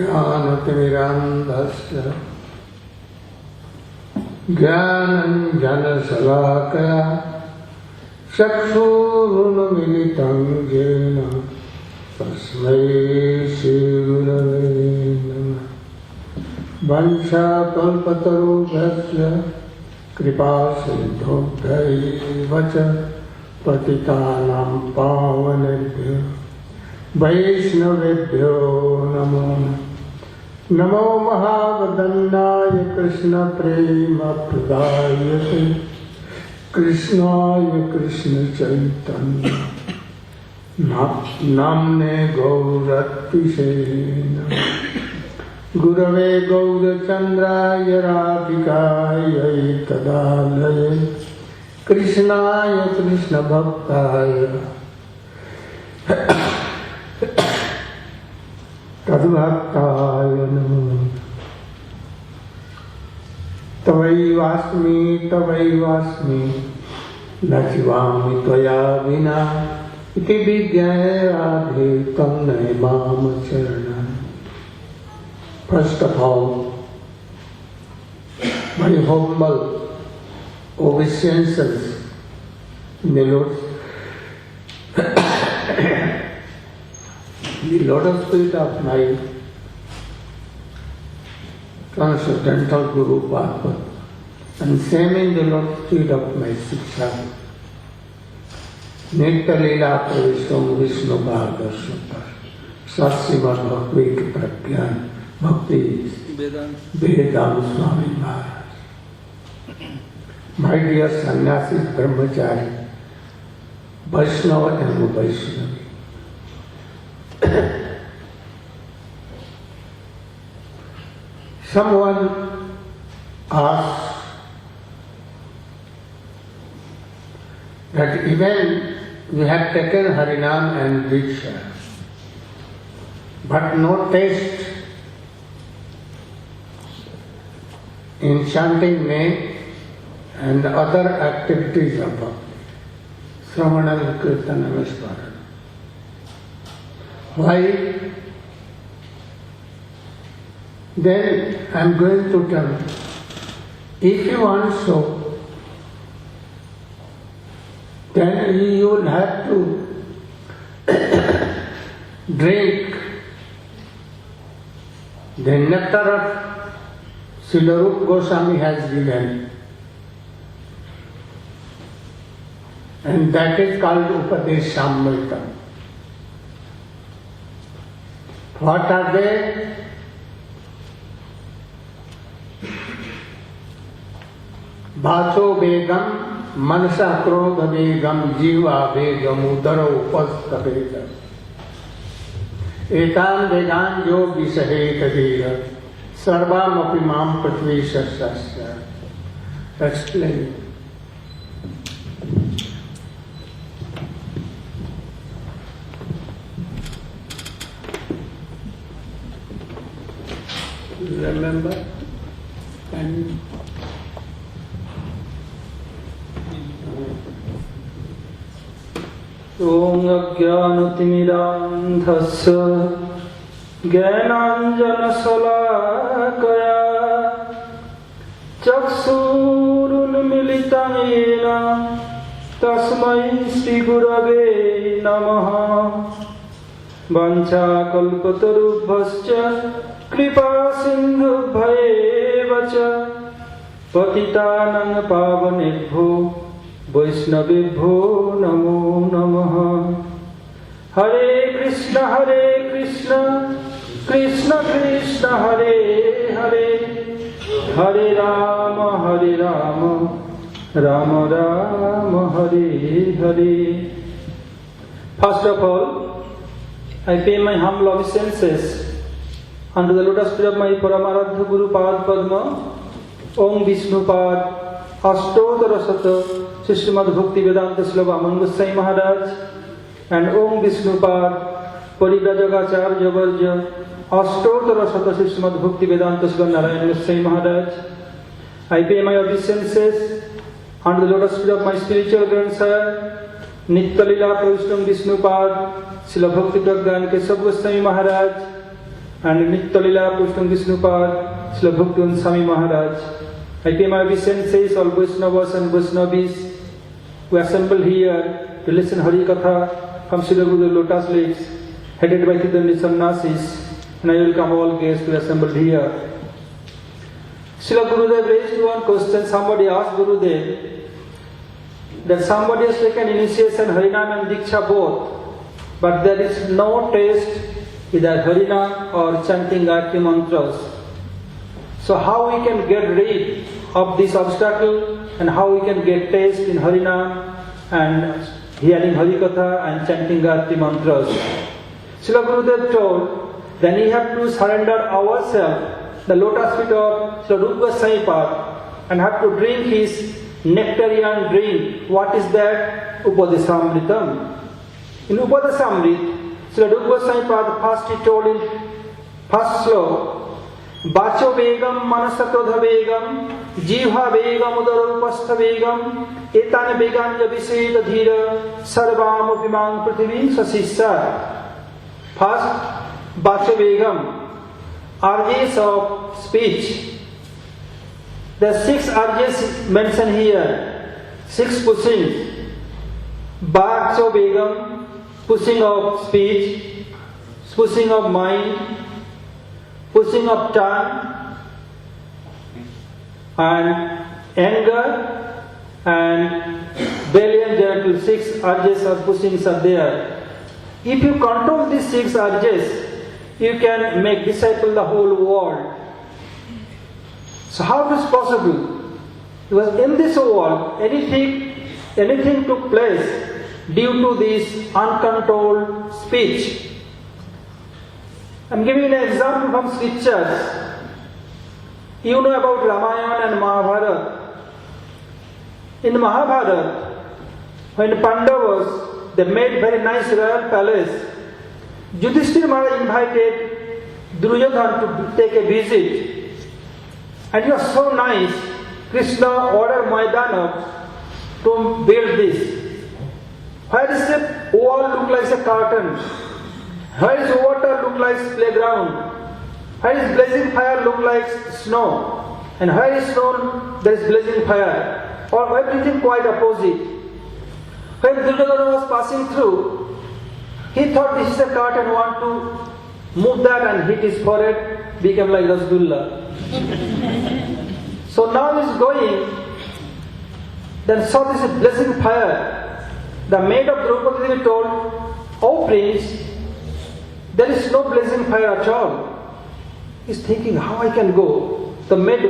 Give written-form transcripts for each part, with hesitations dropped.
ज्ञानतिमिरान्धस्य ज्ञानञ्जनशलाकया चक्षुरुन्मीलितं येन तस्मै श्रीगुरवे नमः। वंशाकल्पतरुभ्यश्च कृपासिन्धुभ्यैव च पतितानां पावनेभ्यो वैष्णवेभ्यो नमो नमो महावदन्नाय कृष्णप्रेमप्रदायते कृष्णाय कृष्णचैतन्य नाम्ने गौरतिशे नमः। गुरवे गौरचन्द्राय राधिकायै तदालये कृष्णाय कृष्णभक्ताय तद्भक्ताय नमः। तवैवास्मि न जीवामि त्वया विना इति विज्ञाय राधे तं नय माम शरणं। First of all, my humble obeisances in the lotus feet of my transcendental Guru Bhagavad, and same in the lotus feet of my Shiksha, Nitya Leela Pravisham Vishnu Bhagavad Sutta, Sasrimad Bhagavad Pragyan, Bhakti Vedanta Swami Maharaj. My dear sannyasi, brahmachari, Vaishnava and Vaishnavi, someone asked that even we have taken Harinam and Diksha, but no taste in chanting name and other activities of bhakti, Sramana, Kirtana, Smarana. Why? Then I am going to tell you, if you want so, then you will have to drink the nectar of Srila Rupa Goswami has given, and that is called Upadeshamritam. What are they? Vacho Begam, Manasa Krodha Begam, Jiva Begam, Udara Upasta Begam. Etan Began Yogi Saheta Deva, Sarvam Apimam Prithvi Sasya. Explain. Remember? And Om Ajnanatimirandhasya Jnananjanasalakaya Chaksurunmilitam yena Tasmai Shri Gurave Namaha. Vanchakalpatarubhascha Kripa Sindhubhayeva cha Patitanang Pavanebho Vaishnavebho Namo Namaha. Hare Krishna Krishna Krishna Hare Hare, Hare Rama Rama Rama Hare Hare. First of all, I pay my humble obeisances under the lotus feet of my Paramaradha Guru Pad Padma, Om Vishnu Pad, Ashtotara Sata, Srimad Bhakti Vedanta Slavamana Goswami Maharaj, and Om Vishnu Pad, Parivrajagacharya Varja, Ashtotara Sata Srimad Bhakti Vedanta Slavamana Narayana Goswami Maharaj. I pay my obeisances under the lotus feet of my spiritual grandsire, Nitya Leela Pravishtam Vishnu Pad, Srila Bhakti Pragyan Keshav Goswami Maharaj, and Nitya-lila Pushtam Vishnupad, Srila Bhaktivinoda Swami Maharaj. I pay my obeisances, all Vaishnavas and Vaishnavis who assemble here to listen Hari Katha from Srila Gurudev Lotus Lakes, headed by Tidandi Sannyasis, and I welcome all guests who assembled here. Srila Gurudev raised one question. Somebody asked Gurudev that somebody has taken initiation, Harinam and Diksha both, but there is no taste either Harinam or chanting Gayatri mantras. So how we can get rid of this obstacle and how we can get taste in Harinam and hearing Harikatha and chanting Gayatri mantras? Srila Gurudev told, then we have to surrender ourselves the lotus feet of Srila Rupa Goswami Pad and have to drink his nectarian drink. What is that? Upadesamritam. In Upadesamrit, Srila Rupa Goswami Pad first he told in first slok, Bacho Vegam Manasatodha Vegam Jivha Vegam Udarupastha Vegam Etana Vegam Yabhiseda Dhira Sarvam Upimang Prithivin Sasissa. First, Bacho Vegam, urges of speech. There are 6 urges mentioned here, 6 pushing. Bacho Vegam, pushing of speech, pushing of mind, pushing of tongue, and anger, and belly and gentle. 6 urges or pushings are there. If you control these 6 urges, you can make disciple the whole world. So how it is possible? Because in this world, anything took place due to this uncontrolled speech. I am giving an example from scriptures. You know about Ramayana and Mahabharata. In Mahabharata, when Pandavas, they made very nice royal palace, Yudhishthira Maharaj invited Duryodhana to take a visit. And it was so nice. Krishna ordered Maidana to build this. Where is the wall look like a curtain? Where is water look like playground? Where is blazing fire look like snow? And where is snow there is blazing fire? Or everything quite opposite. When Duryodhana was passing through, he thought this is a curtain, want to move that and hit his forehead, became like Rasgulla. So now he is going, then saw this blazing fire. The maid of Draupadi told, "Oh Prince, there is no blazing fire at all." He is thinking, how I can go? The maid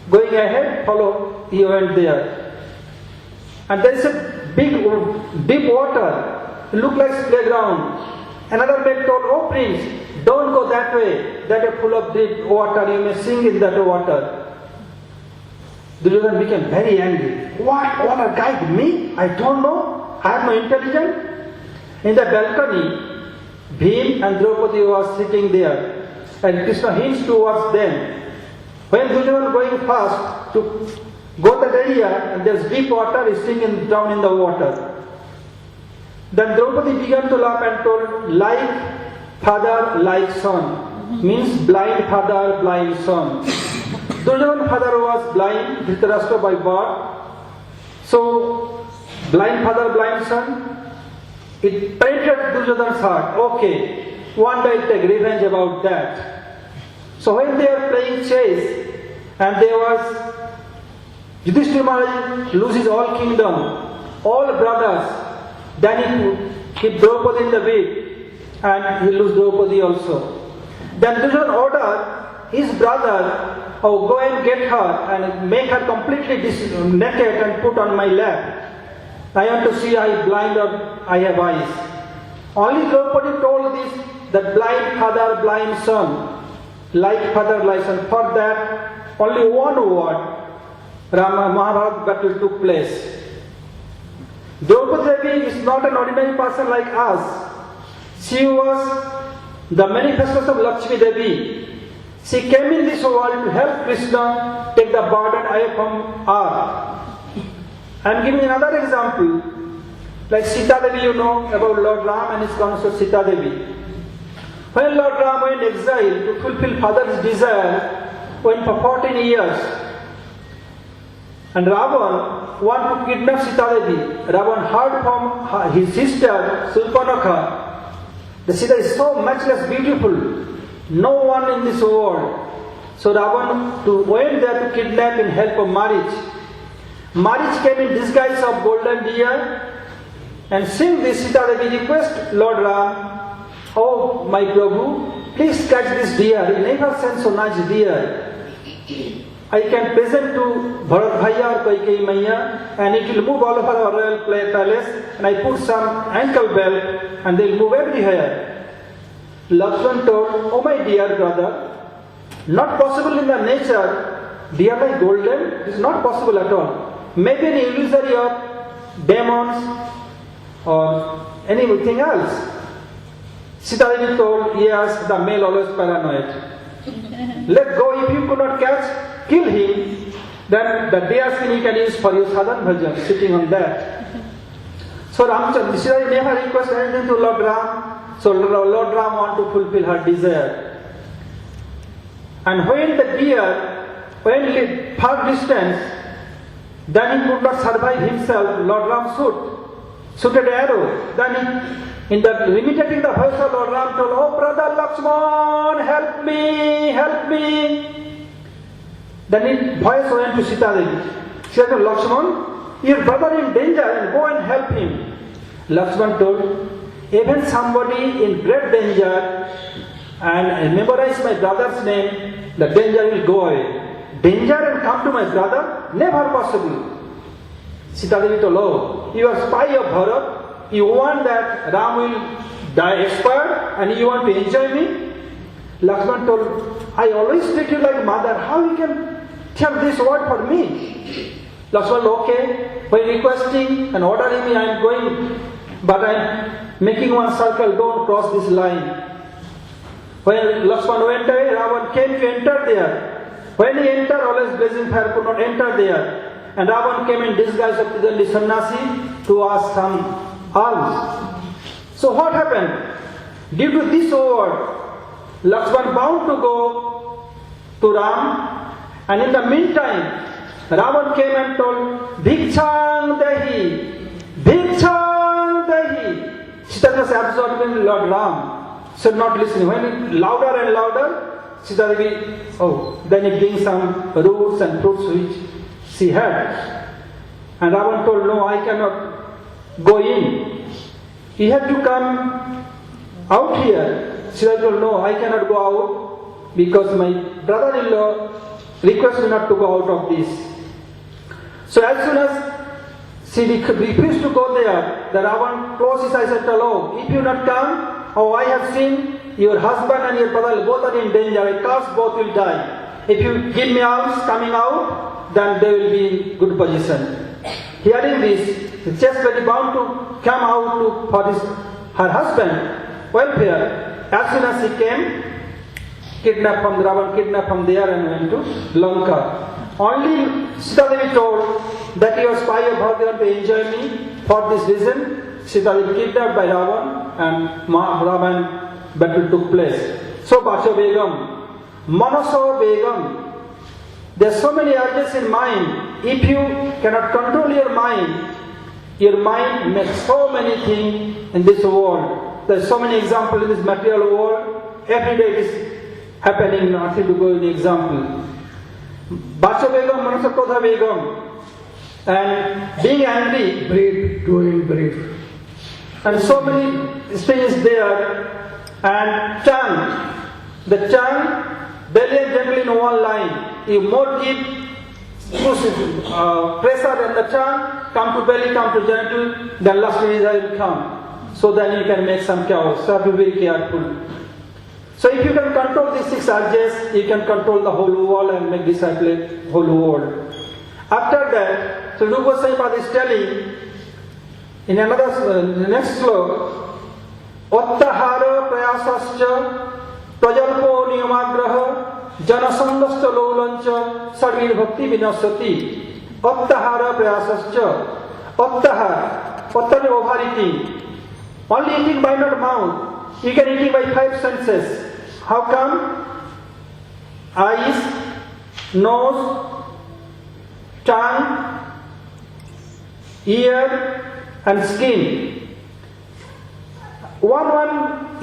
going ahead, follow, he went there. And there is a big, deep water. It looked like playground. Another maid told, "Oh Prince, don't go that way. That is full of deep water. You may sink in that water." Duryodhana became very angry. What? Water guide me? I don't know. I have no intelligence. In the balcony, Bhim and Draupadi was sitting there, and Krishna hints towards them. When Duryodhana going fast to go that area, and there is deep water, he is sinking down in the water. Then Draupadi began to laugh and told, like father, like son. Means blind father, blind son. Duryodhana's father was blind, Dhritarashtra by birth. So, blind father, blind son. It penetrated Duryodhana's heart. Okay, one day I'll take revenge about that. So when they are playing chess, and there was Yudhishthira Maharaj loses all kingdom, all brothers. Then he keep Draupadi in the way, and he lose Draupadi also. Then Duryodhana ordered his brother, "Oh, go and get her and make her completely naked and put on my lap. I want to see I am blind or I have eyes." Only Draupadi told this, that blind father, blind son, like father, like son. For that, only one word, Mahabharata battle took place. Draupadi Devi is not an ordinary person like us. She was the manifestation of Lakshmi Devi. She came in this world to help Krishna take the burden away from earth. I am giving another example. Like Sita Devi, you know about Lord Ram and his consort Sita Devi. When Lord Ram went exile to fulfill father's desire, went for 14 years, and Ravan wanted to kidnap Sita Devi. Ravan heard from his sister Surpanakha that Sita is so much less beautiful, no one in this world. So Ravan went there to kidnap in help of marriage. Marriage came in disguise of golden deer, and seeing this, Sita Devi request Lord Ram, "Oh my Prabhu, please catch this deer. He never sent so nice deer. I can present to Bharat Bhaiya or Kaikeyi Maiya, and it will move all over our royal palace, and I put some ankle belt, and they will move everywhere." Lakshman told, "Oh my dear brother, not possible in the nature. Deer like golden, it is not possible at all. Maybe an illusory of demons or anything else." Sita Devi told, "Yes, the male always paranoid. Let go. If you could not catch, kill him. Then the deer skin you can use for your sadhan bhajan, sitting on that." So Ramchandra, Sita Devi never requested anything to Lord Ram. So Lord Ram wanted to fulfill her desire. And when the deer went far distance, then he could not survive himself. Lord Ram shooted an arrow. Then imitating the voice of Lord Ram, told, "Oh brother Lakshman, help me, help me." Then his voice went to Sita Devi. She said, "Lakshman, your brother in danger, and go and help him." Lakshman told, "Even somebody in great danger, and I memorize my brother's name, the danger will go away. Danger and come to my brother? Never possible." Sita Devi told, "Oh, you are spy of Bharat. You want that Ram will die expired, and you want to enjoy me?" Lakshman told, "I always treat you like mother. How you can tell this word for me?" Lakshman, "Okay, when requesting and ordering me, I am going, but I am making one circle. Don't cross this line." When Lakshman went away, Ravan came to enter there. When he entered, always blazing fire could not enter there. And Ravan came in disguise of the sannyasi to ask some alms. So what happened? Due to this word, Lakshman bound to go to Ram, and in the meantime, Ravan came and told, "Bhikshang Dehi, Bhikshang Dehi." Sita was absorbed in Lord Ram, so not listening. When it louder and louder, Sita Devi, then he brings some roots and fruits which she had. And Ravan told, "No, I cannot go in. You have to come out here." Sita told, "No, I cannot go out because my brother-in-law requests me not to go out of this." So as soon as she refused to go there, the Ravan closed his eyes and told, "Oh, if you not come, I have seen your husband and your brother both are in danger. I curse both will die. If you give me alms coming out, then they will be in good position." Hearing this, the just very bound to come out for her husband welfare. As soon as he came, Ravan kidnapped from there and went to Lanka. Only Sita Devi told that you are spy of Bhagavan to enjoy me. For this reason, Sita Devi kidnapped by Ravan, and Ravan battle took place. So Basha Begum, Manaso Begum. There are so many urges in mind. If you cannot control your mind makes so many things in this world. There are so many examples in this material world. Every day it is happening, nothing to go in example. Basha Begum, Manasa Krodha Begum, and being angry, brief. And so many things there. And tongue, the tongue, belly and generally in one line. If more give pressure on the tongue, come to belly, come to genital, then last desire will come. So then you can make some chaos. So be very careful. So if you can control these 6 urges, you can control the whole world and make disciple whole world. After that, so Rupa Goswami is telling in the next slok, "Ottahara prayasascha prajalpo niyamagraha janasandascha laulancha sarvir bhakti vinasati." Ottahara prayasascha. Ottahara, ottahara overeating. Only eating by not mouth. you can eat by 5 senses. How come? Eyes, nose, tongue, ear and skin. One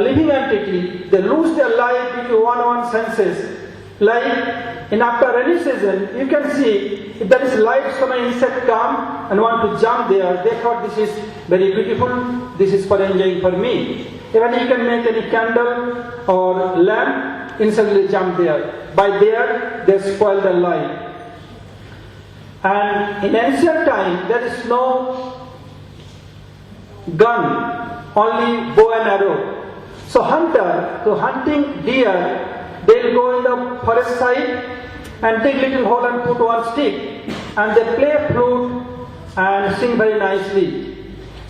living entity, they lose their life due to one senses. Like in after rainy season, you can see if there is light, so many insects come and want to jump there. They thought this is very beautiful, this is for enjoying for me. Even you can make any candle or lamp, insects will jump there. By there, they spoil their life. And in ancient time, there is no gun, only bow and arrow. So hunting deer, they'll go in the forest side and dig little hole and put one stick, and they play flute and sing very nicely.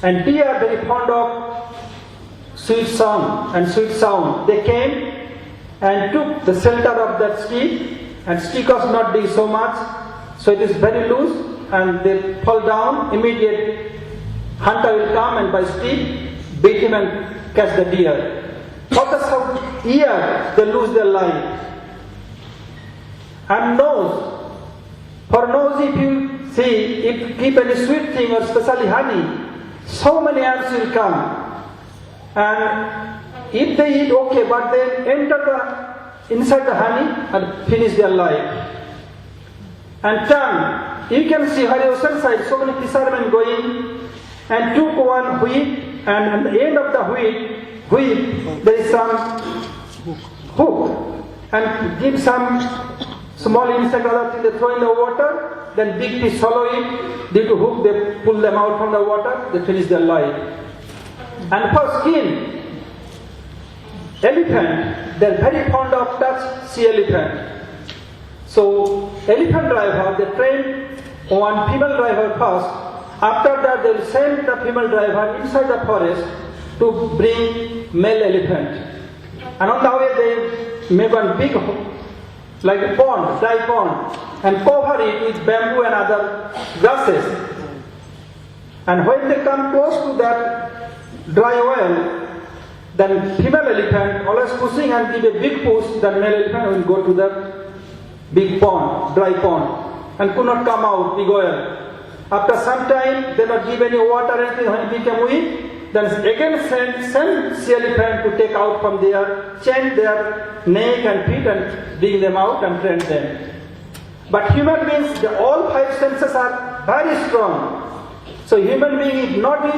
And deer are very fond of sweet song and sweet sound. They came and took the shelter of that stick, and stick was not big so much, so it is very loose, and they fall down. Immediate hunter will come and by stick beat him and catch the deer. After some years, they lose their life. And nose. For nose, if you see, if you keep any sweet thing or especially honey, so many ants will come. And if they eat, okay, but they enter inside the honey and finish their life. And tongue, you can see on the ocean side, so many fishermen going and took one wheat, and at the end of the wheat, there is some hook, and give some small insect or other thing, they throw in the water, then big fish swallow it, due to hook they pull them out from the water, they finish their life. And for skin, elephant, they are very fond of touch sea elephant. So elephant driver, they train one female driver first, after that they will send the female driver inside the forest to bring male elephant. And on the way they make one big, like a pond, dry pond, and cover it with bamboo and other grasses. And when they come close to that dry well, then female elephant always pushing and give a big push, then male elephant will go to that big pond, dry pond, and could not come out, big oil. After some time, they not give any water or anything, when it became weak, then again send sea elephant to take out from there, change their neck and feet and bring them out and train them. But human beings, all 5 senses are very strong. So human being, if not be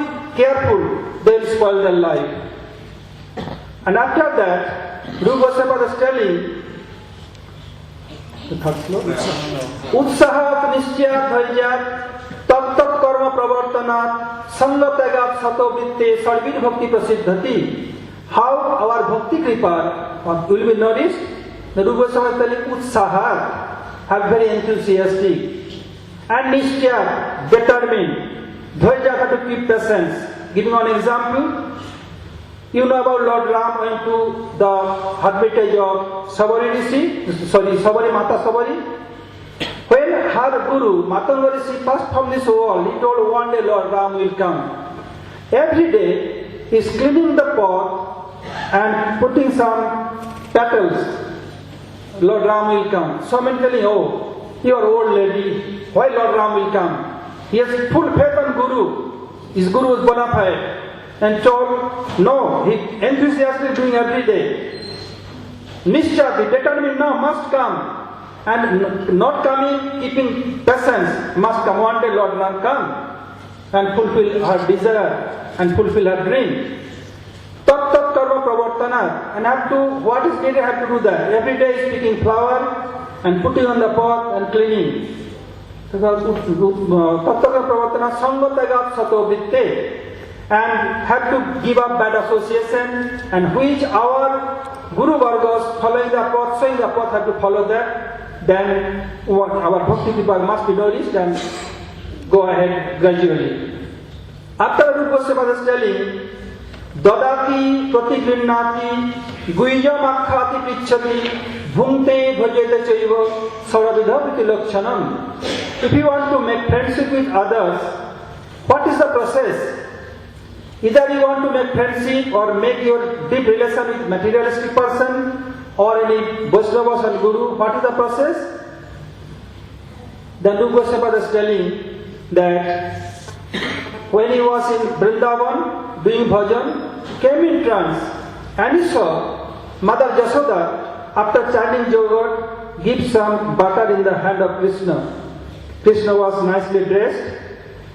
careful, they will spoil their life. And after that, Rupa Goswami was telling, Utsahat Nishtyat Dharyat Tat Karma Pravartanat Sangatagap Sato Vitte Sarvid Bhakti Prasiddhati. How our Bhakti Kripa will be nourished? The Rupa Goswami was telling Utsahat, have very enthusiastic, and Nishtya, determined, Dhajya, to keep patience. Giving an example, you know about Lord Ram went to the hermitage of Sabari Mata Sabari. When her Guru, Matanga Rishi, passed from this world, he told one day Lord Ram will come. Every day he is cleaning the pot and putting some petals. Lord Ram will come. So many telling, oh, you are old lady, why Lord Ram will come? He has full faith on Guru. His Guru is bona fide. And told, no, he enthusiastically doing every day. Nishcha, determined now, must come. And not coming, keeping patience, must come. One day Lord Ram come and fulfill her desire and fulfill her dream. Tat tat karma pravartana. And have to, what is needed, have to do that. Every day picking flower and putting on the pot and cleaning. Tat tat karma pravartana sangatagap sato vitte. And have to give up bad association, and which our Guru Vargas following the path, showing the path, have to follow that, then our Bhakti Kripa must be nourished and go ahead gradually. After Rupa Goswami was telling, Dadati pratigrinnati guiyam akhati pichati bhungte bhajete chaiva sauravidhaviti lakshanam. If you want to make friendship with others, what is the process? Either you want to make friendship or make your deep relation with materialistic person or any Vaishnavas and Guru. What is the process? Then Rupa Goswami is telling that when he was in Vrindavan doing bhajan, came in trance and he saw Mother Jashoda, after chanting Jagat, give some butter in the hand of Krishna. Krishna was nicely dressed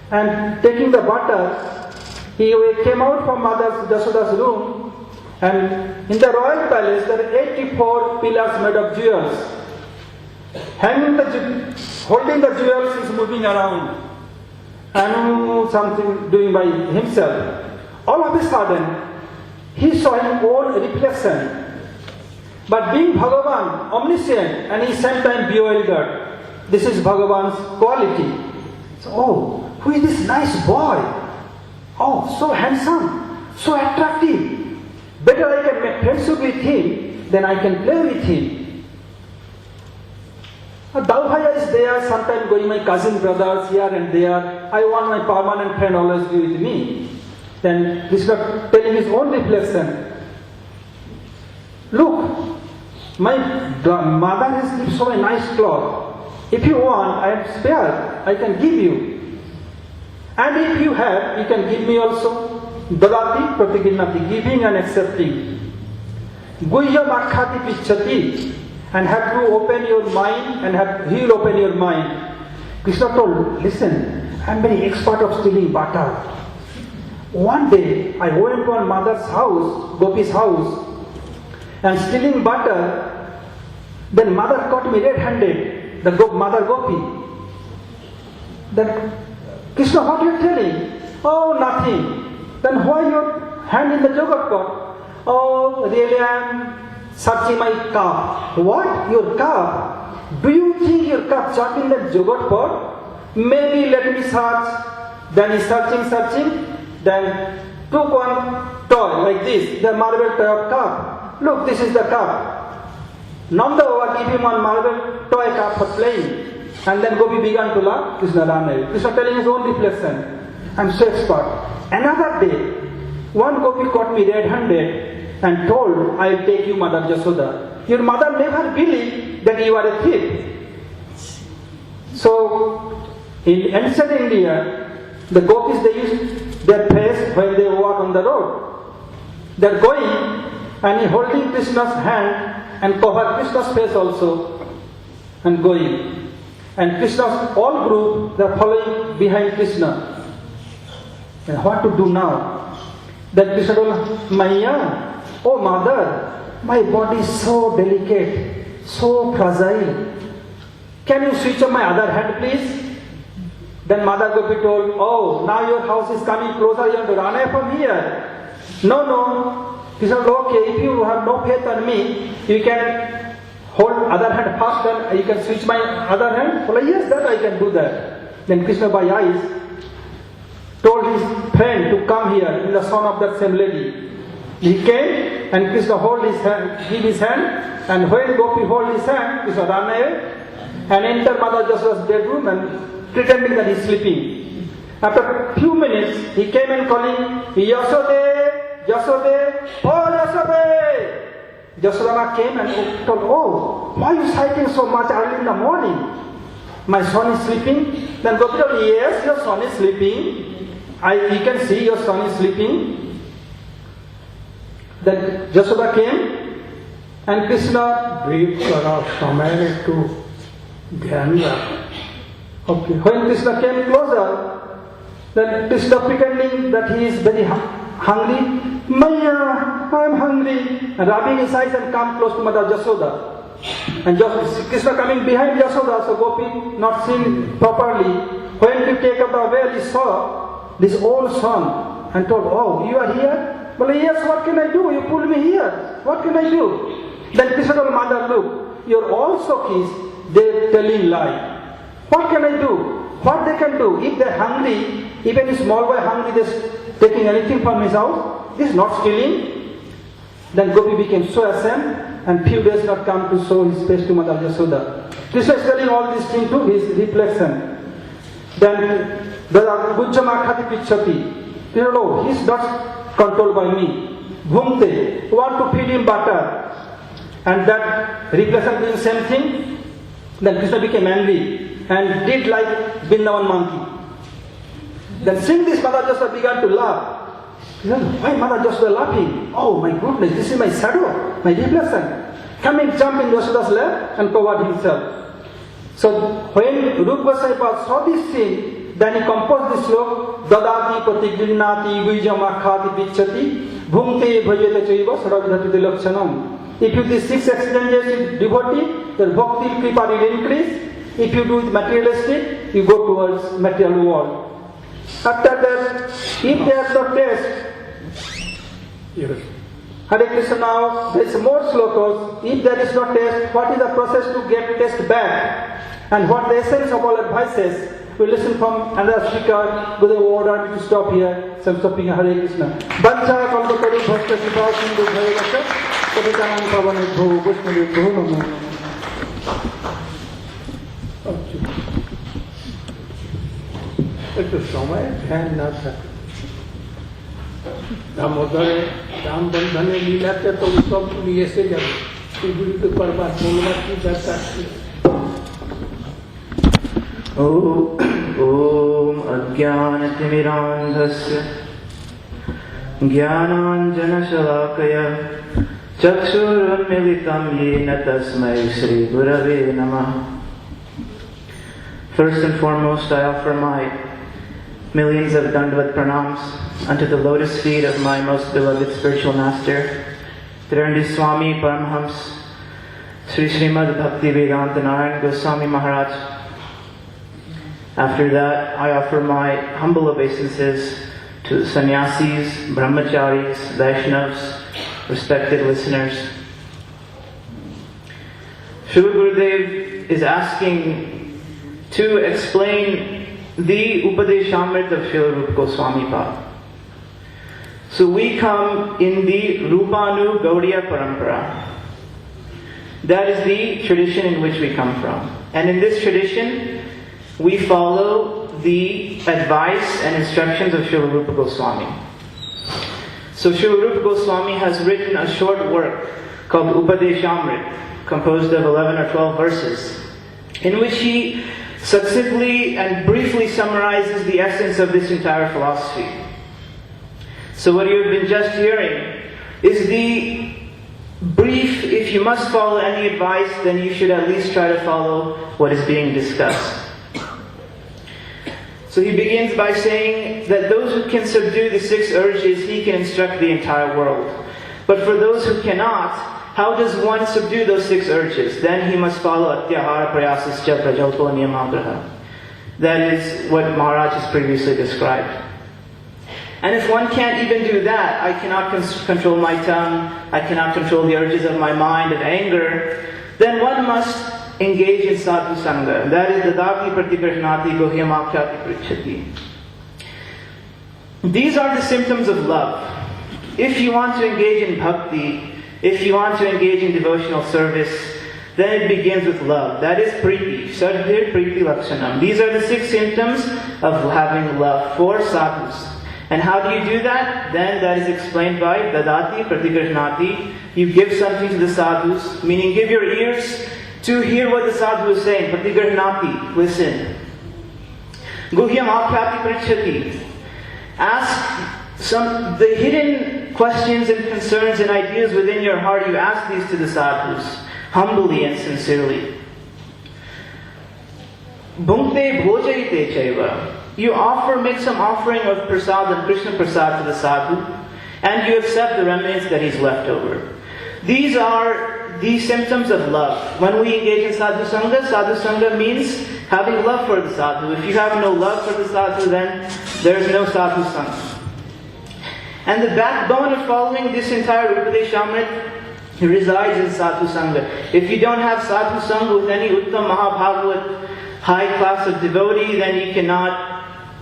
and taking the butter, he came out from Mother Jashoda's room, and in the royal palace there are 84 pillars made of jewels. Holding the jewels is moving around and something doing by himself. All of a sudden, he saw his own reflection. But being Bhagavan, omniscient, and he same time bewildered, this is Bhagavan's quality. So, oh, who is this nice boy? Oh, so handsome, so attractive. Better I can make friendship with him than I can play with him. Dalbhaya is there, sometimes going my cousin brothers here and there. I want my permanent friend always be with me. Then Krishna telling his own reflection. Look, my mother has given so many nice clothes. If you want, I am spared. I can give you. And if you have, you can give me also. Dadati pratiginnati, giving and accepting. Guhyam akhati pichati. And have to open your mind and he will open your mind. Krishna told, listen, I am very expert of stealing butter. One day I went to my mother's house, Gopi's house, and stealing butter. Then mother caught me red-handed, the mother Gopi. Then Krishna, what are you telling? Oh, nothing. Then why your hand in the yogurt pot? Oh, really I am searching my cup. What? Your cup? Do you think your cup stuck in the yogurt pot? Maybe let me search. Then he's searching. Then took one toy like this, the marble toy of cup. Look, this is the cup. Nanda Baba gave him one marble toy cup for playing. And then Gopi began to laugh. Krishna ran away. Krishna telling his own reflection. I'm so expert. Another day, one Gopi caught me red-handed and told, I will take you, Mother Jashoda. Your mother never believed that you are a thief. So, in ancient India, the Gopis, they use their face when they walk on the road. They are going and he holding Krishna's hand and cover Krishna's face also and going. And Krishna's all group, they are following behind Krishna. And what to do now? Then Krishna told, Maya, oh mother, my body is so delicate, so fragile. Can you switch on my other hand, please? Then Mother Gopi told, oh, now your house is coming closer, you have to run away from here. No. He said, okay, if you have no faith on me, you can hold other hand first, then you can switch my other hand. Well, yes, that I can do that. Then Krishna by eyes told his friend to come here in the son of that same lady. He came and Krishna hold his hand, give his hand, and when Gopi hold his hand, Krishna ran away and entered Mother Jashoda's bedroom and pretending that he is sleeping. After a few minutes, he came and calling, Yasode, oh Yasode! Jashoda came and told, oh, why are you shouting so much early in the morning? My son is sleeping. Then Gopi told, yes, your son is sleeping. You can see your son is sleeping. Then Jashoda came and Krishna breathed for our samaya to dhyan. Okay. When Krishna came closer, then Krishna pretending that he is very hungry. Maya, I am hungry. And rubbing his eyes and come close to Mother Jashoda. And Krishna coming behind Jashoda, so Gopi not seen properly. When he take up the veil, he saw this old son and told, oh, you are here? Well, yes, what can I do? You pulled me here. What can I do? Then Krishna told Mother, look, your all Sakhis, they telling lie. What can I do? What they can do? If they are hungry, even a small boy hungry, they taking anything from his house, this is not stealing. Then Gopi became so ashamed and few days not come to show his face to Mother Jashoda. Krishna is telling all these things to his reflection. Then, Guhyam akhati pichati. Dear Lord, he is not controlled by me. Bhumte, want to feed him butter. And that reflection doing same thing. Then Krishna became angry and did like Vrindavan monkey. Then seeing this, Mother Joshua began to laugh. Why Mother Joshua laughing? Oh my goodness, this is my shadow, my reflection. Coming, jump in Yashoda's lap and covered himself. So when Rupa Goswami saw this scene, then he composed this slok, Dadati Patigrinati Guijamakhati Vichati Bhumte Bhajete Chaiva Saravidhati Lakshanam. If you do 6 exchanges with devotee, your bhakti kripa will increase. If you do it materialistic, you go towards material world. After that, if there is no taste, Yes. Hare Krishna, now there is more slokas. If there is no taste, what is the process to get taste back? And what the essence of all advices? We listen from another speaker with a order to stop here. So I'm stopping here. Hare Krishna. Bancha Kalpataru Bhakta Siddha Sindhu Bhayavasya Kaditanam Pavanibho Vishnu Namo. একটু সময় ধ্যান না থাকে দামোদরে রাম বন্ধনে লীলাতে তো সব নিয়ে এসে যাবে এগুলিতে করবার বলবার কি দরকার ছিল ॐ अज्ञानतिमिरान्धस्य ज्ञानाञ्जनशलाकया चक्षुरुन्मिलितं येन तस्मै श्रीगुरवे नमः. First and foremost, I offer my millions of Dandavad pranams unto the lotus feet of my most beloved spiritual master, Narayana Swami Paramhams Sri Srimad Bhakti Vedanta Narayana Goswami Maharaj. After that, I offer my humble obeisances to sannyasis, brahmacharis, Vaishnavas, respected listeners. Srila Gurudev is asking to explain the Upadeshamrita of Srila Rupa Goswami Pad. So we come in the Rupanu Gaudiya Parampara. That is the tradition in which we come from. And in this tradition, we follow the advice and instructions of Srila Rupa Goswami. So Srila Rupa Goswami has written a short work called Upadeshamrita, composed of 11 or 12 verses, in which he succinctly and briefly summarizes the essence of this entire philosophy. So what you have been just hearing is the brief, if you must follow any advice, then you should at least try to follow what is being discussed. So he begins by saying that those who can subdue the 6 urges, he can instruct the entire world. But for those who cannot, how does one subdue those 6 urges? Then he must follow Atyahara Prayasascha Prajalpo Niyamagraha. That is what Maharaj has previously described. And if one can't even do that, I cannot control my tongue, I cannot control the urges of my mind, of anger, then one must engage in sadhu sangha. That is dadati pratigrahnati gohyamakhyati prichati. These are the symptoms of love. If you want to engage in bhakti, if you want to engage in devotional service, then it begins with love. That is priti. Sadhir priti lakshanam. These are the 6 symptoms of having love for sadhus. And how do you do that? Then that is explained by dadati pratigrahnati. You give something to the sadhus, meaning give your ears to hear what the sadhu is saying. Pratigrahnati, listen. Guhyam akhyati prichati. Ask the hidden questions and concerns and ideas within your heart. You ask these to the sadhus, humbly and sincerely. Bhumte bhojayite chaiva. You make some offering of prasad and Krishna prasad to the sadhu, and you accept the remnants that he's left over. These are the symptoms of love. When we engage in sadhu sangha means having love for the sadhu. If you have no love for the sadhu, then there is no sadhu sangha. And the backbone of following this entire Upadeshamrita resides in sadhu sangha. If you don't have sadhu sangha with any Uttam Mahabhagavat, high class of devotee, then you cannot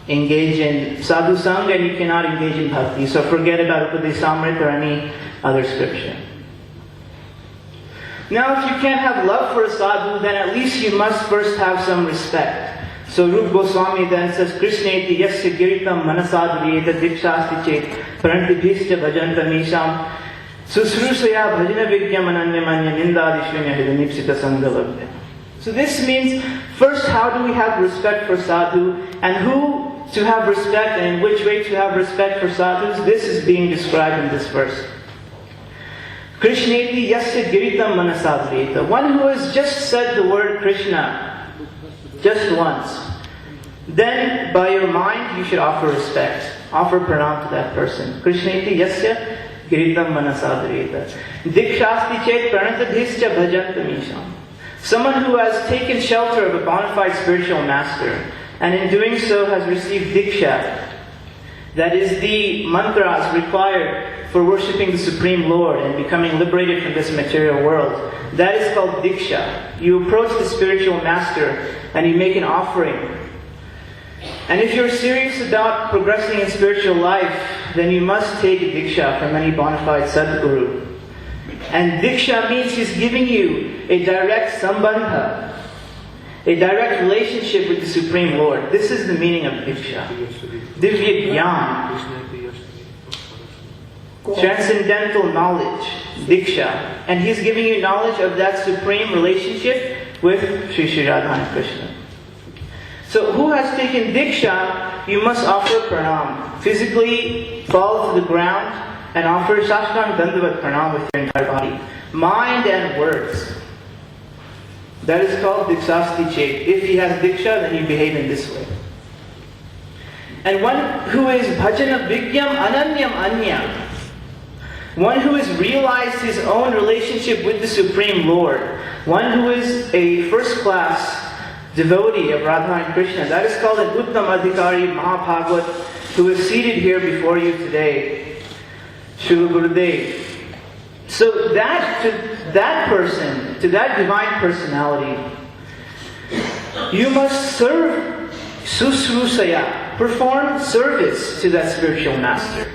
engage in sadhu sangha and you cannot engage in bhakti. So forget about Upadeshamrita or any other scripture. Now if you can't have love for a sadhu, then at least you must first have some respect. So Rupa Goswami then says, Krishneti yasya giritam manasadriyeta dikshasti chet parantibhisya bhajantamisham susrusaya bhajana vigyam ananyamanya nindadishvinya hidanipsita sanghavabhya. So this means, first, how do we have respect for sadhu, and who to have respect, and in which way to have respect for sadhus? This is being described in this verse. Krishneti yasya giritam manasadriyeta. One who has just said the word Krishna just once, then by your mind you should offer respect, offer pranam to that person. Krishneti yasya giritam manasadriyeta. Dikshasti chet pranatadhischa bhajantamisham. Someone who has taken shelter of a bona fide spiritual master, and in doing so has received diksha, that is the mantras required for worshipping the Supreme Lord and becoming liberated from this material world. That is called diksha. You approach the spiritual master and you make an offering. And if you're serious about progressing in spiritual life, then you must take diksha from any bona fide Sadguru. And diksha means he's giving you a direct sambandha, a direct relationship with the Supreme Lord. This is the meaning of diksha. Divya Gyan, transcendental knowledge, diksha. And he's giving you knowledge of that supreme relationship with Sri Radha and Krishna. So who has taken diksha, you must offer pranam. Physically fall to the ground and offer Shashkan Dandavat pranam with your entire body. Mind and words. That is called dikshasti chet. If he has diksha, then you behave in this way. And one who is bhajana vigyam ananyam anya, one who has realized his own relationship with the Supreme Lord, one who is a first-class devotee of Radha and Krishna, that is called an Uttam Adhikari Mahabhagavat, who is seated here before you today, Srila Gurudev. So that, to that person, to that divine personality, you must serve susrusaya, perform service to that spiritual master.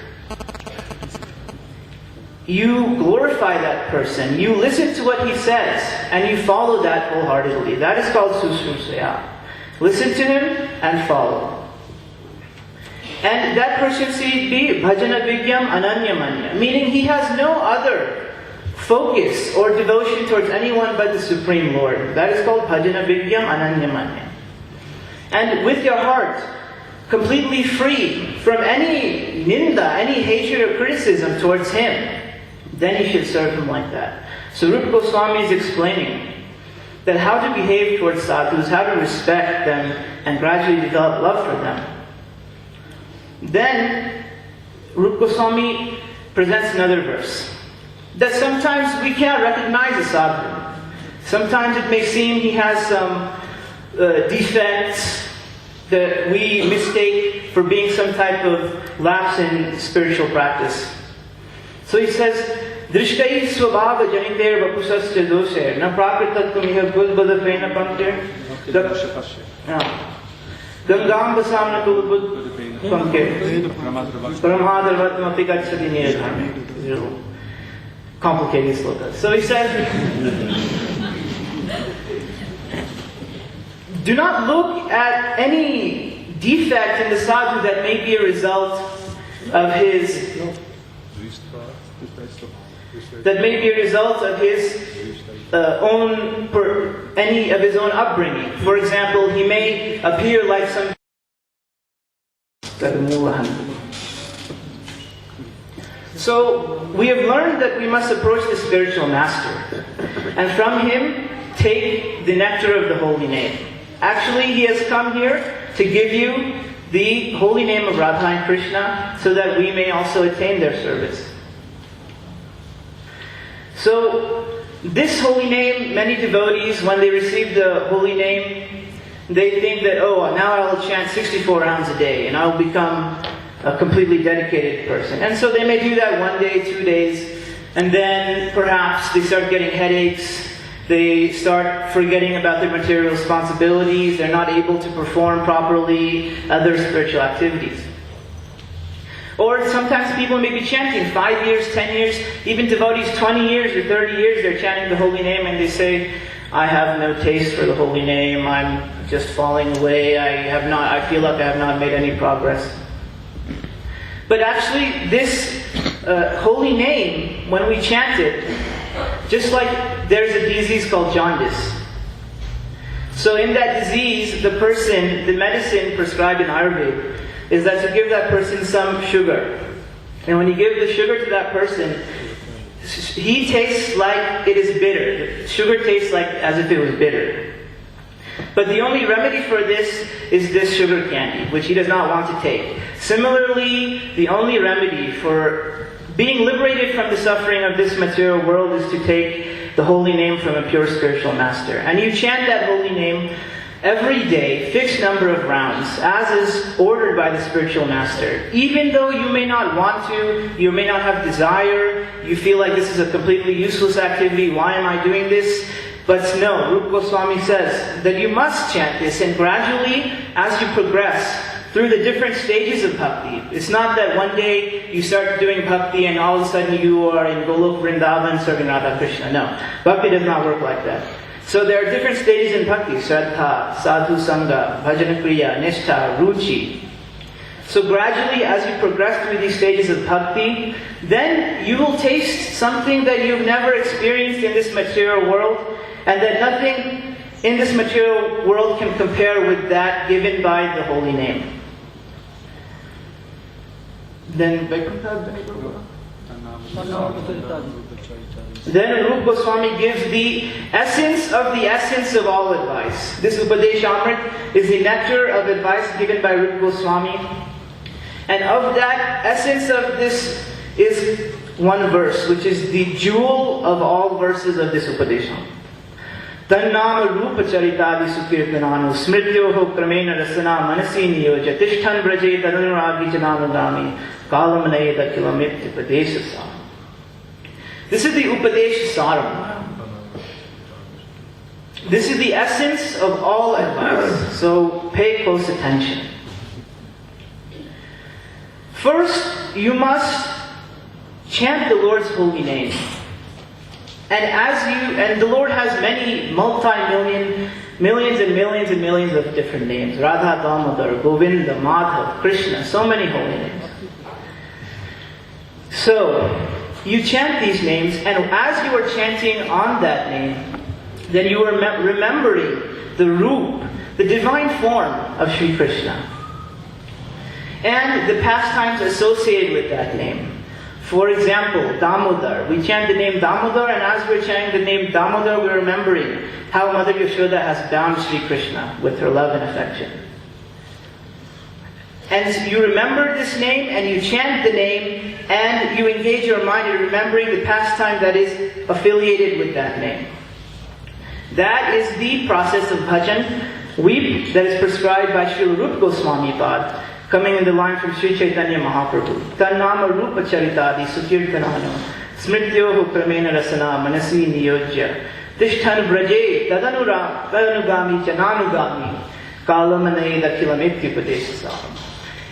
You glorify that person, you listen to what he says, and you follow that wholeheartedly. That is called susrusaya. Listen to him and follow. And that person should be bhajana vigyam ananyamanya, meaning he has no other focus or devotion towards anyone but the Supreme Lord. That is called bhajana vigyam ananyamanya. And with your heart completely free from any ninda, any hatred or criticism towards him, then you should serve him like that. So Rupa Goswami is explaining that how to behave towards sadhus, how to respect them, and gradually develop love for them. Then Rupa Goswami presents another verse. That sometimes we can't recognize a sadhu. Sometimes it may seem he has some defects that we mistake for being some type of lapse in spiritual practice. So he says, Drishtai swabhava janiter vapusasya dosher na prakritatum iha budbadapena pankir Gangam basamna tulbud pankir Brahmadarvatmati gachati niradharmi. Complicated sloka. So he said, do not look at any defect in the sadhu that may be a result of his any of his own upbringing. For example, he may appear like some So we have learned that we must approach the spiritual master, and from him take the nectar of the holy name. Actually, he has come here to give you the holy name of Radha and Krishna so that we may also attain their service. So this holy name, many devotees, when they receive the holy name, they think that, oh, now I will chant 64 rounds a day and I will become a completely dedicated person. And so they may do that 1 day, 2 days, and then perhaps they start getting headaches, they start forgetting about their material responsibilities, they're not able to perform properly other spiritual activities. Or sometimes people may be chanting 5 years, 10 years, even devotees 20 years or 30 years, they're chanting the holy name and they say, I have no taste for the holy name, I'm just falling away, I feel like I have not made any progress. But actually, this holy name, when we chant it, just like there's a disease called jaundice. So in that disease, the medicine prescribed in Ayurveda is that to give that person some sugar. And when you give the sugar to that person, he tastes like it is bitter. The sugar tastes like as if it was bitter. But the only remedy for this is this sugar candy, which he does not want to take. Similarly, the only remedy for being liberated from the suffering of this material world is to take the holy name from a pure spiritual master. And you chant that holy name every day, fixed number of rounds, as is ordered by the spiritual master. Even though you may not want to, you may not have desire, you feel like this is a completely useless activity, why am I doing this? But no, Rupa Goswami says that you must chant this, and gradually, as you progress through the different stages of bhakti, it's not that one day you start doing bhakti and all of a sudden you are in Golok Vrindavan serving Radha Krishna. No, bhakti does not work like that. So there are different stages in bhakti: Shraddha, Sadhu Sangha, Bhajana Kriya, Nishtha, Ruchi. So gradually, as you progress through these stages of bhakti, then you will taste something that you've never experienced in this material world, and that nothing in this material world can compare with that given by the holy name. Then Rupa Goswami gives the essence of all advice. This Upadeshamrit is the nectar of advice given by Rupa Goswami. And of that essence of this is one verse, which is the jewel of all verses of this Upadeshamrit. Tannama Rupa Charitadi Sukirtananu Smrityoho Kramena Rasana Manasi Niyoja Tishtan Braje Tanuragi Jananagami Kalamane Dakilamipti Padesha. This is the Upadesha Saram. This is the essence of all advice. So pay close attention. First, you must chant the Lord's holy name. And the Lord has many millions and millions of different names. Radha, Damodar, Govinda, Madhav, Krishna, so many holy names. So, you chant these names, and as you are chanting on that name, then you are remembering the Roop, the divine form of Sri Krishna, and the pastimes associated with that name. For example, Damodar. We chant the name Damodar, and as we're chanting the name Damodar, we're remembering how Mother Yashoda has bound Sri Krishna with her love and affection. And you remember this name, and you chant the name, and you engage your mind in remembering the pastime that is affiliated with that name. That is the process of bhajan, weep, that is prescribed by Srila Rupa Goswami Pad, coming in the line from Sri Chaitanya Mahaprabhu. Tannama Rupa Charitadi Sukirtanano Smrityoho Kramena Rasana Manasi Niyojya Tishtan Braje Tadanugami Chananugami Kalamane Dakilamitya Padesha.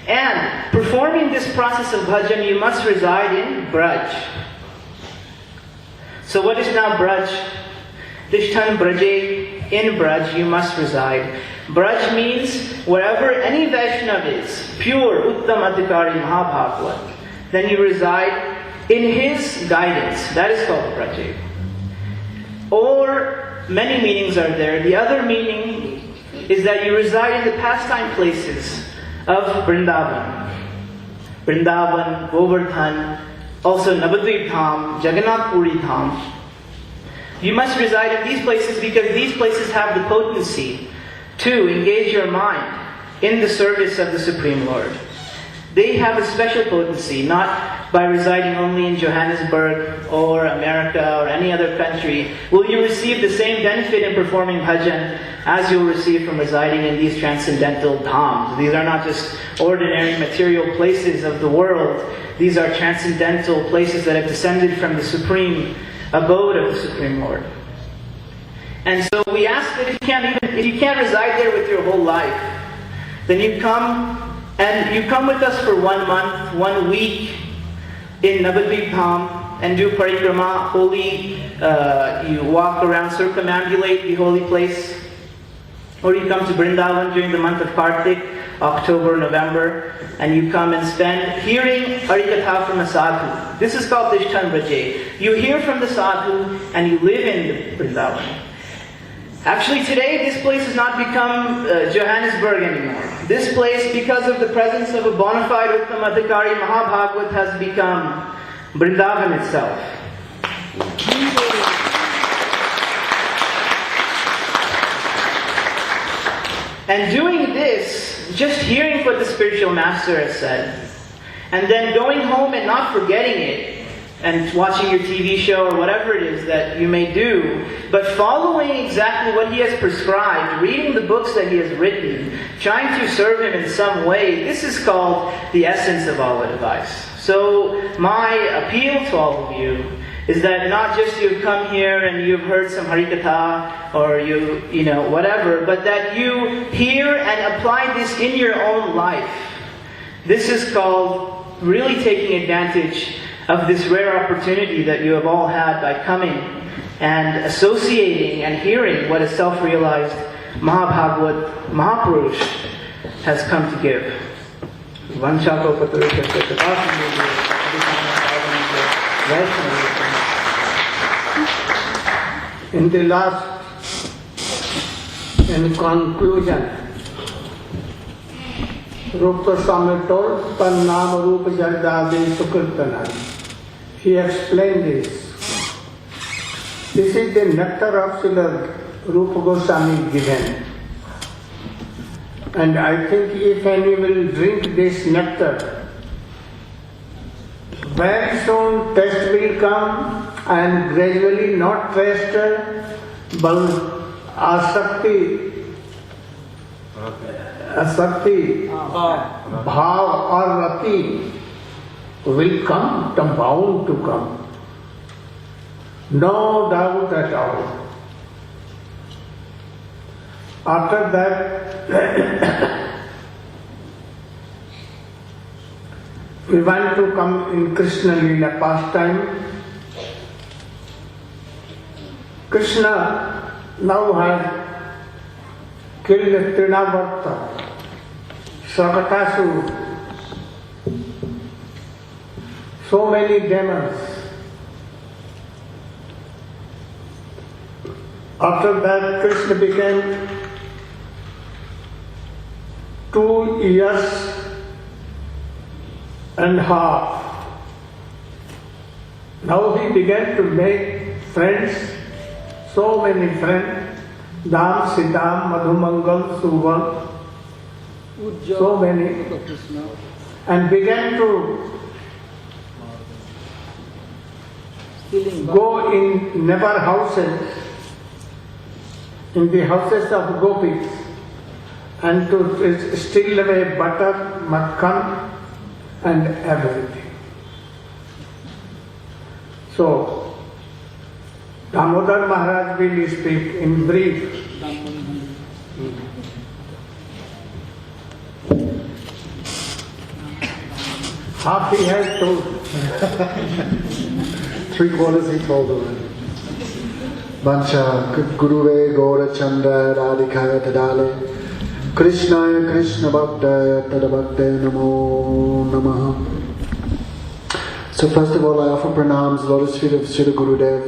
And performing this process of bhajan, you must reside in Braj. So what is now Braj? Tishtan Braje, in Braj you must reside. Braj means wherever any Vaishnava is, pure, Uttam Adhikari Mahabhagavad, then you reside in his guidance. That is called Braj. Or, many meanings are there. The other meaning is that you reside in the pastime places of Vrindavan. Vrindavan, Govardhan, also Navadvip Dham, Jagannath Puri Dham. You must reside in these places because these places have the potency to engage your mind in the service of the Supreme Lord. They have a special potency, not by residing only in Johanasburg or America or any other country will you receive the same benefit in performing bhajan as you'll receive from residing in these transcendental dhams. These are not just ordinary material places of the world. These are transcendental places that have descended from the supreme abode of the Supreme Lord. And so we ask that if you can't reside there with your whole life, then you come with us for 1 month, 1 week in Navadvip Dham, and do parikrama, holy, you walk around, circumambulate the holy place. Or you come to Vrindavan during the month of Kartik, October, November, and you come and spend hearing Harikatha from a sadhu. This is called Tishtan Braje. You hear from the sadhu and you live in Vrindavan. Actually today this place has not become Johanasburg anymore. This place, because of the presence of a bona fide Uttamadhikari Mahabhagavad, has become Vrindavan itself. And doing this, just hearing what the spiritual master has said, and then going home and not forgetting it, and watching your TV show or whatever it is that you may do, but following exactly what he has prescribed, reading the books that he has written, trying to serve him in some way, this is called the essence of all advice. So my appeal to all of you is that not just you've come here and you've heard some Harikatha or you know, whatever, but that you hear and apply this in your own life. This is called really taking advantage of this rare opportunity that you have all had by coming and associating and hearing what a self-realized Mahabhagavad Mahapurush has come to give. In the last, in conclusion, Rupa Swami told Pannam Rupa Jaldade Sukirtanam. He explained this. This is the nectar of Srila Rupa Goswami given. And I think if any will drink this nectar, very soon test will come, and gradually not test, but asakti, bhav or rati will come, bound to come. No doubt at all. After that, we want to come in Krishna Leela pastime. Krishna now has killed Trinavarta, Sakatasu, so many demons. After that, Krishna became 2 years and a half. Now he began to make friends, so many friends, Dham, Siddham, Madhumangal, Suvan, so many, and began to go in never houses, in the houses of gopis, and to steal away butter, makhan, and everything. So, Damodar Maharaj will speak in brief. Half he has told. 3/4 he told already. Vancha Guruve Gaura Chandra Radhikaya Tadale Krishnaya Krishna Bhaktaya Tadabhakte Namo Namaha. So first of all, I offer pranams, lotus feet of Srila Gurudev,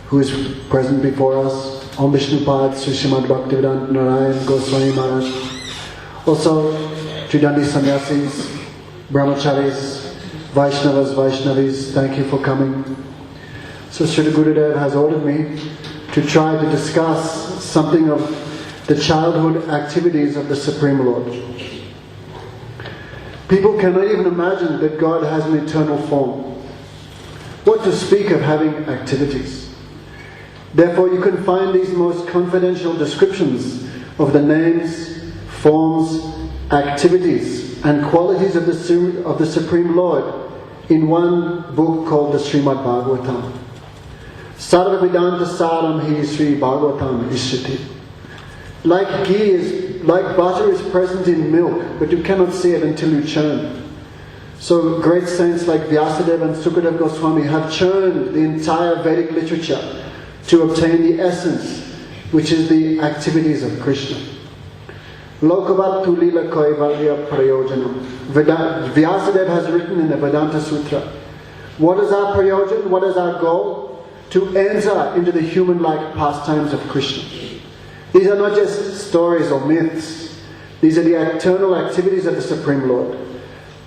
who is present before us, Om Vishnupad, Sri Srimad Bhaktivedanta Narayana Goswami Maharaj. Also, Tridandi Sannyasis, Brahmacharis, Vaishnavas, Vaishnavis, thank you for coming. So Srila Gurudev has ordered me to try to discuss something of the childhood activities of the Supreme Lord. People cannot even imagine that God has an eternal form. What to speak of having activities? Therefore you can find these most confidential descriptions of the names, forms, activities and qualities of the Supreme Lord in one book called the Srimad Bhagavatam. Sarva Vedanta Saram Hi Sri Bhagavatam Ishyati. Like butter is present in milk, but you cannot see it until you churn. So great saints like Vyasadeva and Sukadeva Goswami have churned the entire Vedic literature to obtain the essence, which is the activities of Krishna. Lokavat tulila kaivalya prayojanam. Vyasadeva has written in the Vedanta Sutra, what is our prayojan? What is our goal? To enter into the human-like pastimes of Krishna. These are not just stories or myths. These are the eternal activities of the Supreme Lord.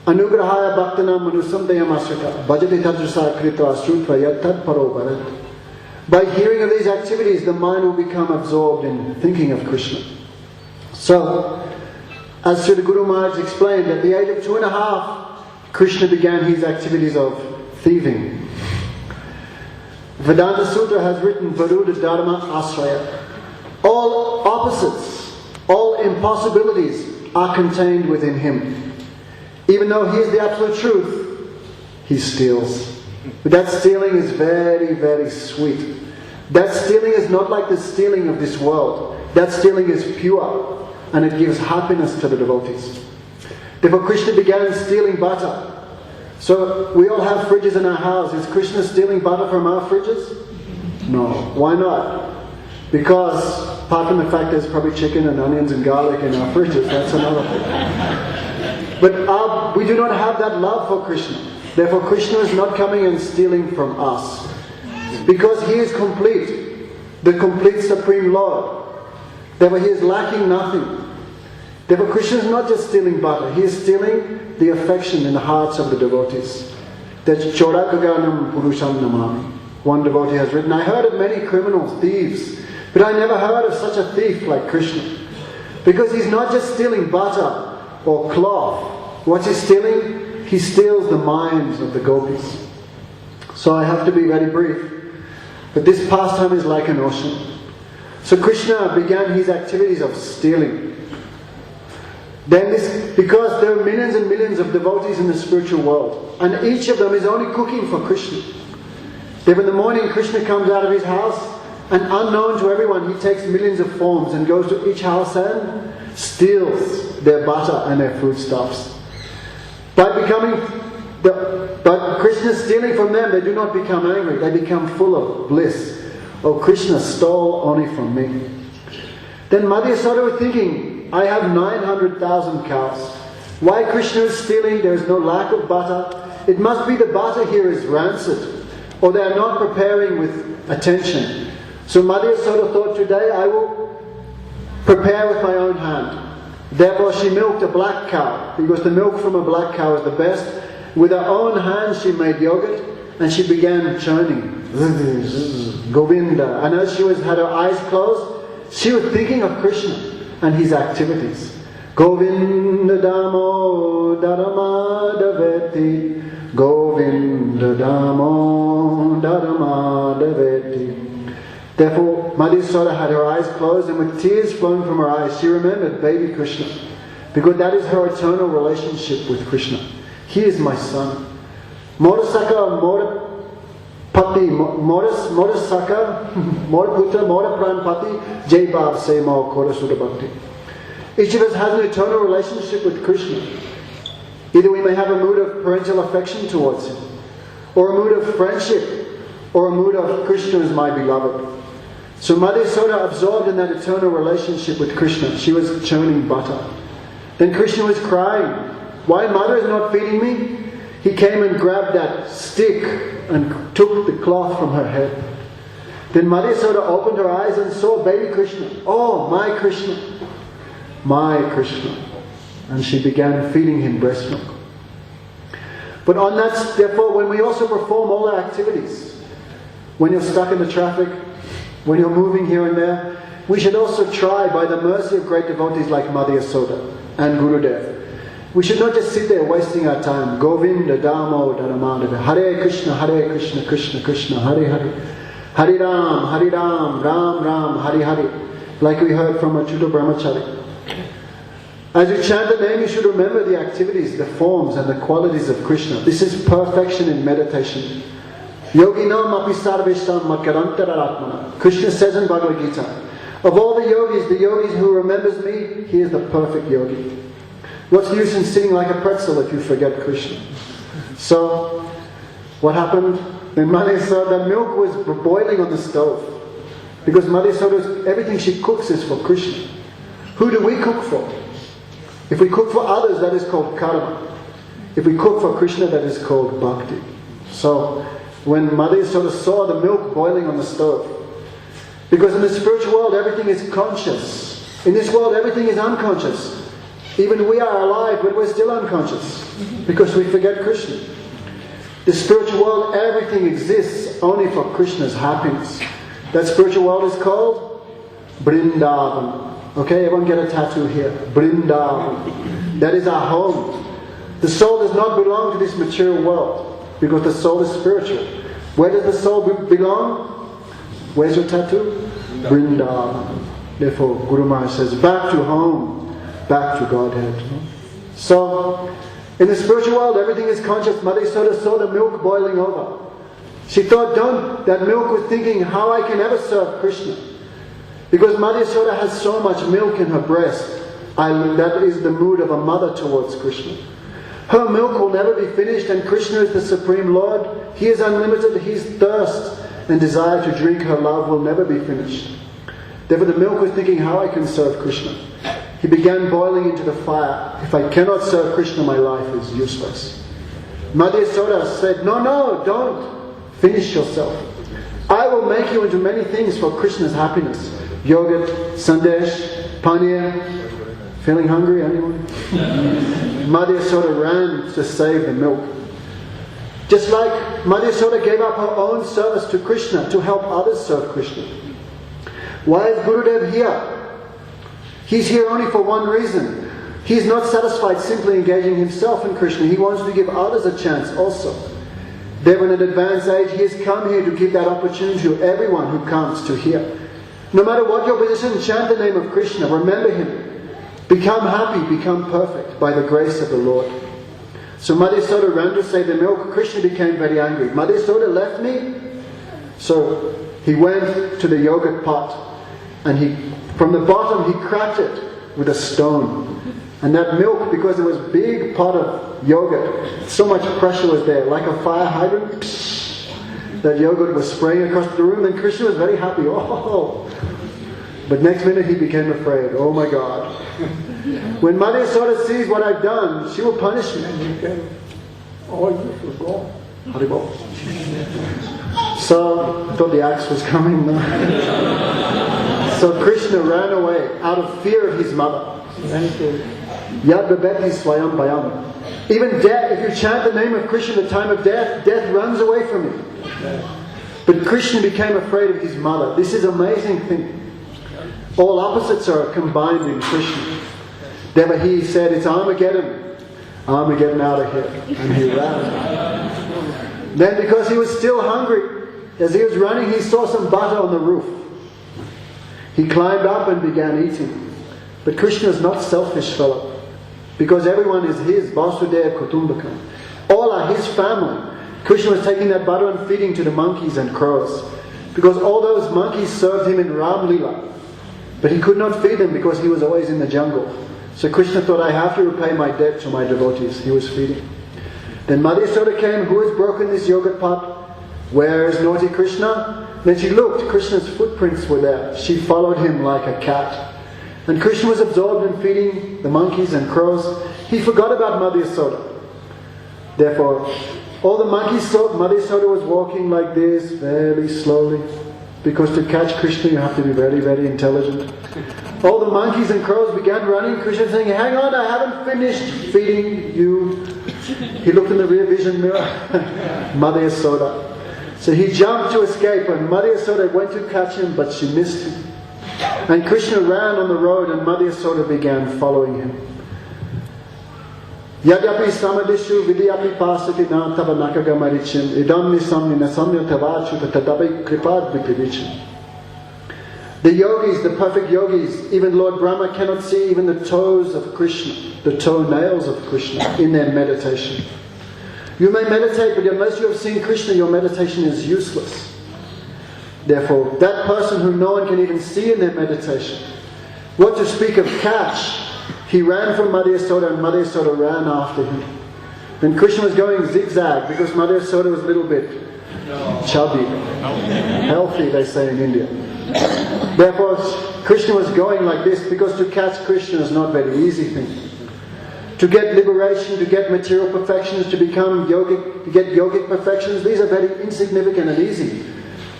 Anugrahaya bhaktanam manusam dayamasrita bhajati tadrusa krita asrutva yattad paro bharat. By hearing of these activities, the mind will become absorbed in thinking of Krishna. So, as Sri Guru Maharaj explained, at the age of 2.5, Krishna began his activities of thieving. Vedanta Sutra has written Varuda Dharma Asraya. All opposites, all impossibilities are contained within him. Even though he is the absolute truth, he steals. But that stealing is very, very sweet. That stealing is not like the stealing of this world. That stealing is pure, and it gives happiness to the devotees. Therefore Krishna began stealing butter. So we all have fridges in our house. Is Krishna stealing butter from our fridges? No. Why not? Because apart from the fact there's probably chicken and onions and garlic in our fridges, that's another thing. But we do not have that love for Krishna. Therefore Krishna is not coming and stealing from us. Because he is complete, the complete Supreme Lord. Therefore he is lacking nothing. Therefore Krishna is not just stealing butter, he is stealing the affection in the hearts of the devotees. That's Chodakaganam Purusham Namami. One devotee has written, I heard of many criminals, thieves, but I never heard of such a thief like Krishna. Because he's not just stealing butter or cloth. What's he stealing? He steals the minds of the gopis. So I have to be very brief. But this pastime is like an ocean. So Krishna began his activities of stealing. Then because there are millions and millions of devotees in the spiritual world, and each of them is only cooking for Krishna. Then in the morning Krishna comes out of his house, and unknown to everyone he takes millions of forms and goes to each house and steals their butter and their foodstuffs. But Krishna stealing from them, they do not become angry, they become full of bliss. Oh, Krishna stole only from me. Then Mother Yasoda was thinking, I have 900,000 cows. Why Krishna is stealing? There is no lack of butter. It must be the butter here is rancid, or they are not preparing with attention. So Mother Yasoda thought, today I will prepare with my own hand. Therefore she milked a black cow, because the milk from a black cow is the best. With her own hands she made yogurt, and she began churning. Govinda. And as she had her eyes closed, she was thinking of Krishna and his activities. Govinda Damo Daramadaveti, Govinda Damo Daramadaveti. Therefore, Mother Yasoda had her eyes closed, and with tears flowing from her eyes, she remembered baby Krishna, because that is her eternal relationship with Krishna. He is my son. Modasaka, Modapati, Modasaka, Modaputra, Modapranpati, Jai Bhav Sema Kora Sudha Bhakti. Each of us has an eternal relationship with Krishna. Either we may have a mood of parental affection towards him, or a mood of friendship, or a mood of Krishna is my beloved. So Mother Yasoda, absorbed in that eternal relationship with Krishna, she was churning butter. Then Krishna was crying, why Mother is not feeding me? He came and grabbed that stick and took the cloth from her head. Then Mother Yasoda opened her eyes and saw baby Krishna. Oh, my Krishna, my Krishna. And she began feeding him breast milk. But on that, therefore, when we also perform all our activities, when you're stuck in the traffic, when you're moving here and there, we should also try, by the mercy of great devotees like Mother Yasoda and Gurudev, we should not just sit there wasting our time. Govinda Damo Daramadava. Hare Krishna, Krishna Krishna, Hare Hare. Hare Ram, Ram Ram, Hare Hare. Like we heard from Achyuta Brahmachari. As you chant the name, you should remember the activities, the forms and the qualities of Krishna. This is perfection in meditation. Yoginam api sarvesham matkarantararatmana. Krishna says in Bhagavad Gita, of all the yogis who remembers me, he is the perfect yogi. What's the use in sitting like a pretzel if you forget Krishna? So, what happened? Then Mother Yasoda, milk was boiling on the stove. Because Mother Yasoda, everything she cooks is for Krishna. Who do we cook for? If we cook for others, that is called karma. If we cook for Krishna, that is called bhakti. So, when Mother Yasoda saw the milk boiling on the stove, because in the spiritual world everything is conscious. In this world everything is unconscious. Even we are alive, but we're still unconscious. Because we forget Krishna. The spiritual world, everything exists only for Krishna's happiness. That spiritual world is called Vrindavan. Okay, everyone get a tattoo here. Vrindavan. That is our home. The soul does not belong to this material world, because the soul is spiritual. Where does the soul belong? Where's your tattoo? Vrindavan. Therefore, Guru Maharaj says, back to home, back to Godhead. So, in the spiritual world, everything is conscious. Mother Yasoda saw the milk boiling over. She thought, that milk was thinking, how I can ever serve Krishna. Because Mother Yasoda has so much milk in her breast. That is the mood of a mother towards Krishna. Her milk will never be finished, and Krishna is the Supreme Lord. He is unlimited. His thirst and desire to drink her love will never be finished. Therefore the milk was thinking, how I can serve Krishna. He began boiling into the fire. If I cannot serve Krishna, my life is useless. Mother Yasoda said, no, don't finish yourself. I will make you into many things for Krishna's happiness. Yogurt, sandesh, paneer. Feeling hungry, anyone? Mother Yasoda ran to save the milk. Just like Mother Yasoda gave up her own service to Krishna to help others serve Krishna. Why is Gurudev here? He's here only for one reason. He's not satisfied simply engaging himself in Krishna. He wants to give others a chance also. Therefore, in an advanced age, he has come here to give that opportunity to everyone who comes to hear. No matter what your position, chant the name of Krishna. Remember him. Become happy, become perfect by the grace of the Lord. So Mother Yasoda ran to save the milk. Krishna became very angry. Mother Yasoda left me. So he went to the yogurt pot. And from the bottom he cracked it with a stone. And that milk, because it was a big pot of yogurt, so much pressure was there, like a fire hydrant. That yogurt was spraying across the room, and Krishna was very happy. Oh! But next minute he became afraid. Oh my God. When Mother Yasoda sees what I've done, she will punish me. Oh, you should go. Haribol. So, I thought the axe was coming. So Krishna ran away out of fear of his mother. Yad babeti swayam bayam. Even death, if you chant the name of Krishna at the time of death, death runs away from you. But Krishna became afraid of his mother. This is an amazing thing. All opposites are combined in Krishna. Therefore he said, it's Armageddon. Armageddon out of here. And he ran. Then because he was still hungry, as he was running, he saw some butter on the roof. He climbed up and began eating. But Krishna is not selfish fellow. Because everyone is his. Vasudev Kutumbakam. All are his family. Krishna was taking that butter and feeding to the monkeys and crows. Because all those monkeys served him in Ram Lila. But he could not feed them because he was always in the jungle. So Krishna thought, I have to repay my debt to my devotees. He was feeding. Then Mother Yasoda came, who has broken this yogurt pot? Where is naughty Krishna? Then she looked, Krishna's footprints were there. She followed him like a cat. And Krishna was absorbed in feeding the monkeys and crows. He forgot about Mother Yasoda. Therefore, all the monkeys thought Mother Yasoda was walking like this, very slowly. Because to catch Krishna you have to be very, very intelligent. All the monkeys and crows began running. Krishna saying, hang on, I haven't finished feeding you. He looked in the rear vision mirror. Mother Yasoda. So he jumped to escape, and Mother Yasoda went to catch him, but she missed him. And Krishna ran on the road, and Mother Yasoda began following him. Yadyapi samadishu vidyapi pasati na tava nakagamarichim idam nisam ninasamya tavachu tatabai kripad vipivichim. The yogis, the perfect yogis, even Lord Brahma cannot see even the toes of Krishna, the toenails of Krishna in their meditation. You may meditate, but unless you have seen Krishna, your meditation is useless. Therefore, that person whom no one can even see in their meditation, what to speak of catch, He ran from Mother Yasoda and Mother Yasoda ran after him. Then Krishna was going zigzag because Mother Yasoda was a little bit chubby. Healthy, they say in India. Therefore, Krishna was going like this because to catch Krishna is not a very easy thing. To get liberation, to get material perfections, to become yogic, to get yogic perfections, these are very insignificant and easy.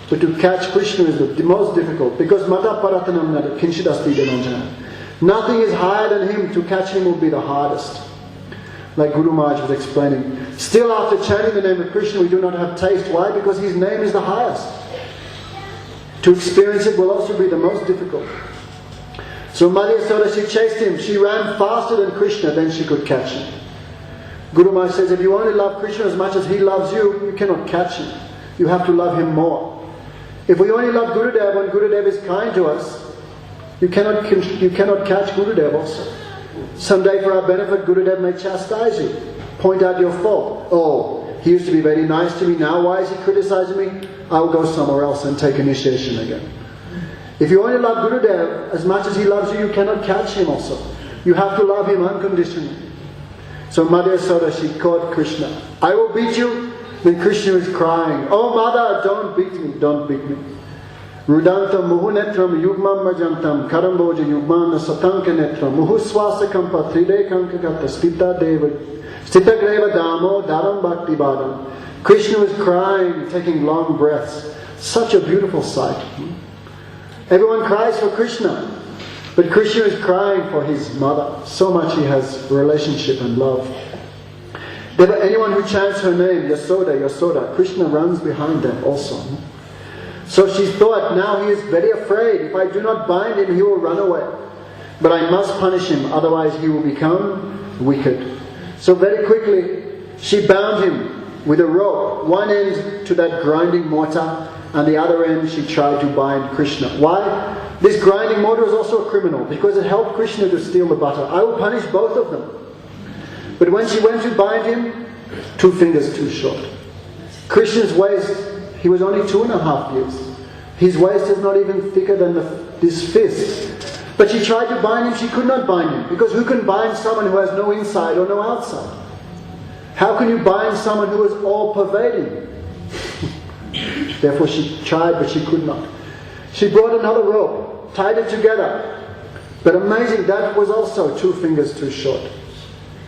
But to catch Krishna is the most difficult because Mata Paratanam Nada Kinshidasti Dhananjana. Nothing is higher than him. To catch him will be the hardest. Like Guru Maharaj was explaining. Still after chanting the name of Krishna we do not have taste. Why? Because his name is the highest. To experience it will also be the most difficult. So Mother Yasoda, she chased him. She ran faster than Krishna, then she could catch him. Guru Maharaj says, if you only love Krishna as much as he loves you, you cannot catch him. You have to love him more. If we only love Gurudev when Gurudev is kind to us, you cannot catch Gurudev also. Someday for our benefit, Gurudev may chastise you, point out your fault. Oh, he used to be very nice to me, now why is he criticizing me? I will go somewhere else and take initiation again. If you only love Gurudev as much as he loves you, you cannot catch him also. You have to love him unconditionally. So Mother Yasoda, she caught Krishna. I will beat you. Then Krishna is crying, oh mother, don't beat me, don't beat me. Rudantam muhunetram yugmam majantam karamboja yugmana satanka netram muhuswasakam patridekankagata stitagreva damo daram bhakti badam. Krishna was crying, taking long breaths. Such a beautiful sight. Everyone cries for Krishna, but Krishna is crying for his mother. So much he has relationship and love. Anyone who chants her name, Yasoda, Yasoda, Krishna runs behind them also. So she thought, now he is very afraid. If I do not bind him, he will run away. But I must punish him, otherwise he will become wicked. So very quickly, she bound him with a rope. One end to that grinding mortar, and the other end she tried to bind Krishna. Why? This grinding mortar is also a criminal, because it helped Krishna to steal the butter. I will punish both of them. But when she went to bind him, 2 fingers too short. Krishna's waist, he was only 2.5 years. His waist is not even thicker than this fist. But she tried to bind him, she could not bind him. Because who can bind someone who has no inside or no outside? How can you bind someone who is all-pervading? Therefore she tried, but she could not. She brought another rope, tied it together. But amazing, that was also 2 fingers too short.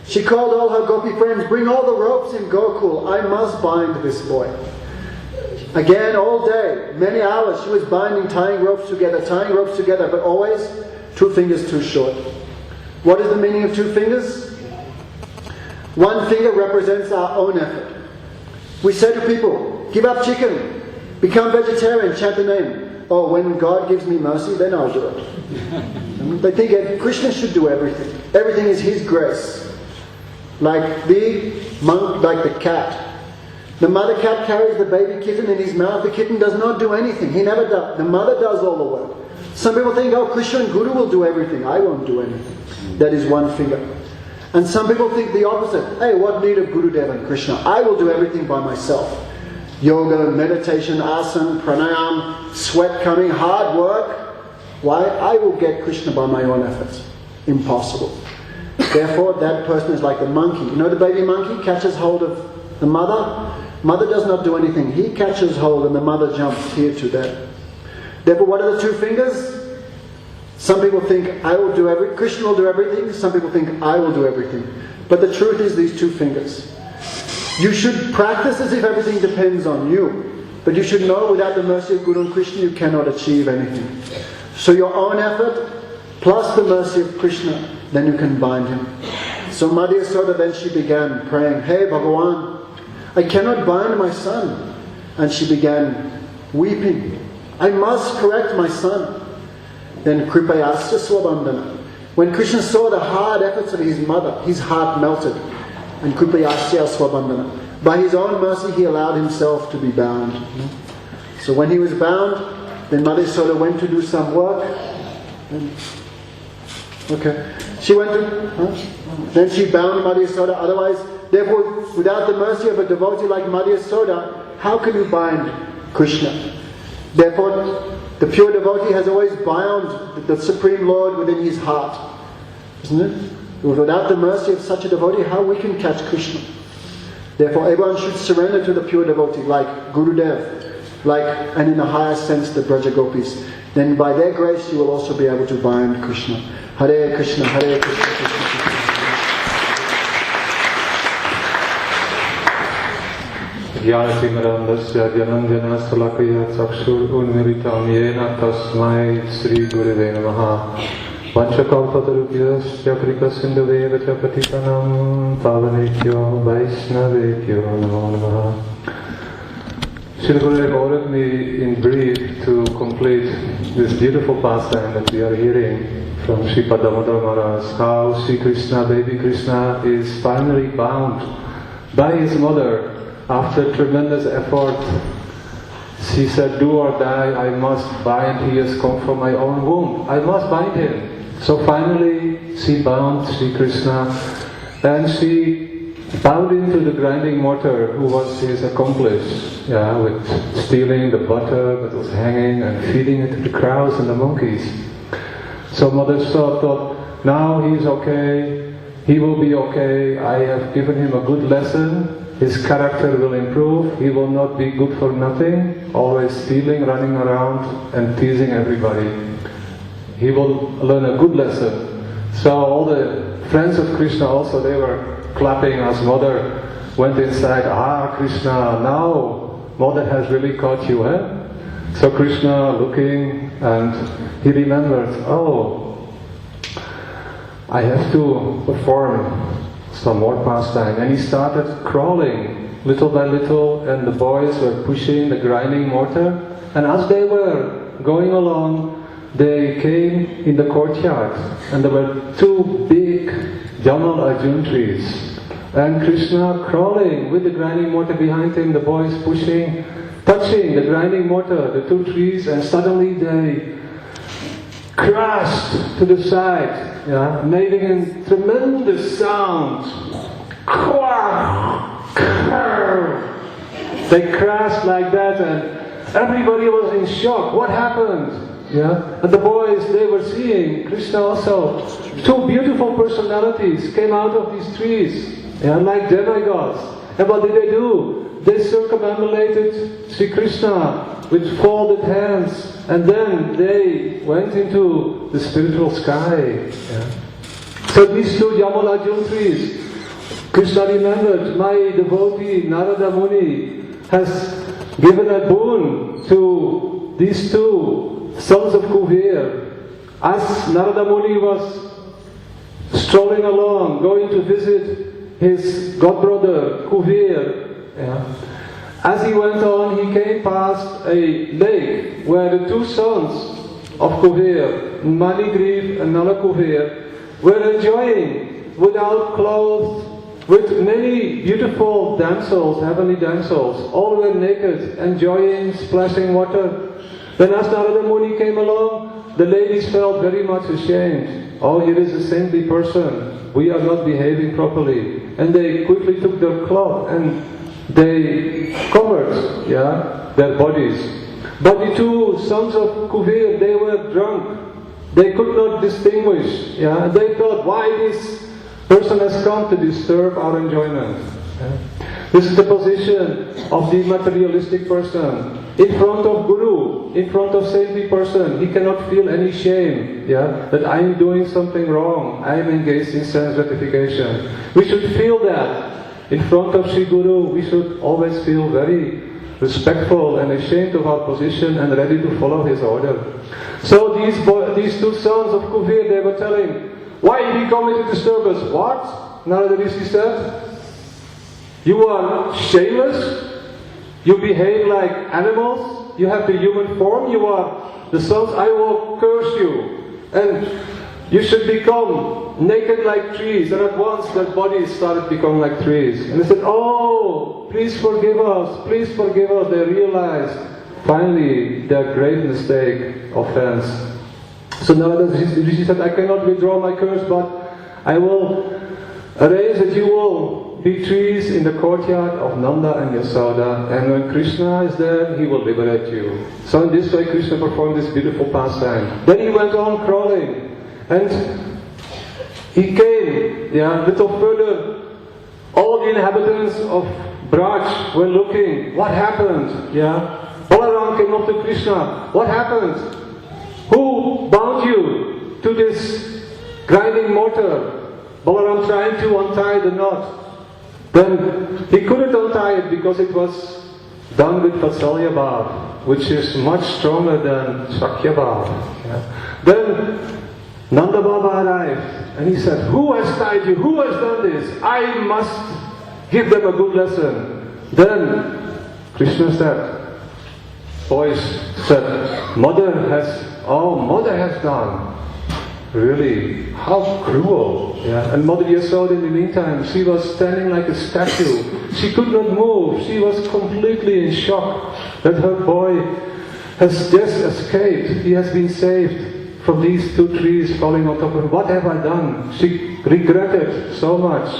She called all her gopi friends, bring all the ropes in Gokul. I must bind this boy. Again, all day, many hours, she was binding, tying ropes together, but always 2 fingers too short. What is the meaning of 2 fingers? 1 finger represents our own effort. We say to people, give up chicken, become vegetarian, chant the name. Oh, when God gives me mercy, then I'll do it. They think Krishna should do everything. Everything is his grace. Like the monk, like the cat. The mother cat carries the baby kitten in his mouth. The kitten does not do anything. He never does. The mother does all the work. Some people think, oh, Krishna and Guru will do everything. I won't do anything. That is 1 finger. And some people think the opposite. Hey, what need of Gurudev and Krishna? I will do everything by myself. Yoga, meditation, asana, pranayam, sweat coming, hard work. Why? I will get Krishna by my own efforts. Impossible. Therefore, that person is like the monkey. You know the baby monkey catches hold of the mother? Mother does not do anything. He catches hold and the mother jumps here to there. Therefore, what are the 2 fingers? Some people think, I will do everything. Krishna will do everything. Some people think, I will do everything. But the truth is these 2 fingers. You should practice as if everything depends on you. But you should know without the mercy of Guru and Krishna, you cannot achieve anything. So your own effort, plus the mercy of Krishna, then you can bind him. So Mother Yasoda, then she began praying, hey Bhagavan, I cannot bind my son. And she began weeping. I must correct my son. Then Kripayasya Swabandhana. When Krishna saw the hard efforts of his mother, his heart melted. And Kripayasya Swabandhana. By his own mercy, he allowed himself to be bound. So when he was bound, then Mother Yasoda went to do some work. She went to... Then she bound Mother Yasoda. Otherwise, therefore, without the mercy of a devotee like Mother Yasoda, how can you bind Krishna? Therefore, the pure devotee has always bound the Supreme Lord within his heart. isn't it? Without the mercy of such a devotee, how we can catch Krishna? Therefore, everyone should surrender to the pure devotee, like Gurudev, and in a higher sense, the Braja Gopis. Then by their grace, you will also be able to bind Krishna. Hare Krishna, Hare Krishna, Krishna Krishna. Jnanatimrandasya Jananjana Salakaya Chakshur Unmiritam Yena Tasmai Sri Gurave Namaha Panchakalpatarubhyasya Kripasindhave Patitanam Pavanekyo Vaishnavekyo Namo Namaha. Sri Gurudev ordered me in brief to complete this beautiful pastime that we are hearing from Sripad Damodar Maharaj, how Sri Krishna, baby Krishna, is finally bound by his mother. After tremendous effort, she said, do or die, I must bind, he has come from my own womb, I must bind him. So finally she bound Sri Krishna, and she bound him to the grinding mortar, who was his accomplice, with stealing the butter that was hanging and feeding it to the crows and the monkeys. So Mother thought, now he's okay, he will be okay, I have given him a good lesson, his character will improve, he will not be good for nothing, always stealing, running around and teasing everybody. He will learn a good lesson. So all the friends of Krishna also, they were clapping as Mother went inside. Krishna, now Mother has really caught you, eh? So Krishna looking, and he remembered, I have to perform some more pastime. And he started crawling little by little, and the boys were pushing the grinding mortar. And as they were going along, they came in the courtyard, and there were two big Jamal Arjun trees. And Krishna crawling with the grinding mortar behind him, the boys pushing, touching the grinding mortar, the two trees, and suddenly they crashed to the side, making a tremendous sound. They crashed like that, and everybody was in shock. What happened? And the boys, they were seeing Krishna also. Two beautiful personalities came out of these trees, like demigods. And what did they do? They circumambulated Sri Krishna with folded hands, and then they went into the spiritual sky. So these two Jamal Arjun trees, Krishna remembered, my devotee Narada Muni has given a boon to these two sons of Kuvir. As Narada Muni was strolling along, going to visit his godbrother Kuvir, as he went on, he came past a lake where the two sons of Kuvir, Manigriv and Nalakuvir, were enjoying without clothes, with many beautiful damsels, heavenly damsels. All were naked, enjoying, splashing water. Then as Narada Muni came along, the ladies felt very much ashamed. Here is a saintly person, we are not behaving properly. And they quickly took their cloth and they covered their bodies. But the two sons of Kuvir, they were drunk. They could not distinguish. They thought, why this person has come to disturb our enjoyment. This is the position of the materialistic person. In front of Guru, in front of saintly person, he cannot feel any shame, that I am doing something wrong, I am engaged in sense gratification. We should feel that. In front of Sri Guru, we should always feel very respectful and ashamed of our position and ready to follow his order. So these two sons of Kuvir, they were telling, why did he come to disturb us? What? Narada Rishi said, you are shameless, you behave like animals, you have the human form, you are the sons, I will curse you. And you should become naked like trees. And at once their bodies started becoming like trees. And they said, please forgive us, please forgive us. They realized finally their grave mistake, offense. So Narada Rishi said, I cannot withdraw my curse, but I will arrange that you will be trees in the courtyard of Nanda and Yasoda, and when Krishna is there, he will liberate you. So in this way Krishna performed this beautiful pastime. Then he went on crawling, and he came, little further. All the inhabitants of Braj were looking. What happened? Balaram came up to Krishna. What happened? Who bound you to this grinding mortar? Balaram trying to untie the knot. Then he couldn't untie it because it was done with Vatsalya Bhav, which is much stronger than Shakya Bhav. Then Nanda Baba arrived and he said, who has tied you? Who has done this? I must give them a good lesson. Then Krishna said, boys said, Mother has done. Really? How cruel. And Mother Yasoda in the meantime, she was standing like a statue. She could not move. She was completely in shock that her boy has just escaped. He has been saved from these 2 trees falling on top of her. What have I done? She regretted so much.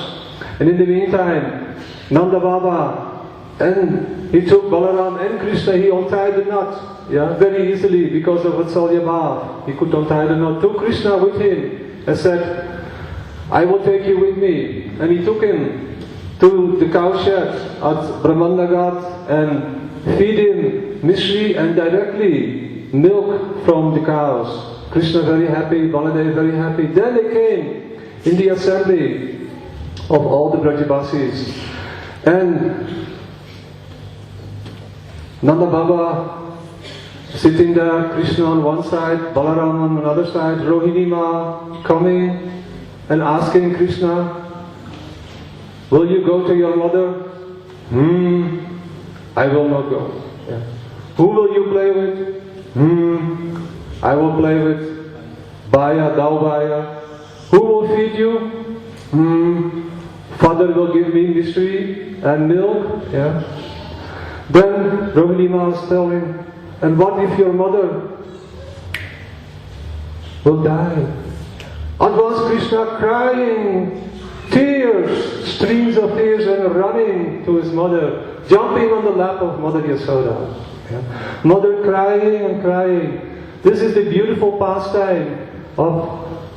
And in the meantime, Nanda Baba, and he took Balaram and Krishna, he untied the knot. Very easily because of Vatsalya Bhav. He could untie the knot. Took Krishna with him and said, I will take you with me. And he took him to the cowshed at Brahmanagat and feed him mishri and directly milk from the cows. Krishna very happy, Baladev very happy. Then they came in the assembly of all the Brajabasis. And Nanda Baba sitting there, Krishna on one side, Balaram on another side, Rohini Ma coming and asking Krishna, will you go to your mother? I will not go. Who will you play with? I will play with Baya, Daubaya. Who will feed you? Father will give me mishri and milk. Then Rohini Ma is telling, and what if your mother will die? And was Krishna crying, tears, streams of tears, and running to his mother, jumping on the lap of Mother Yasoda. Mother crying and crying. This is the beautiful pastime of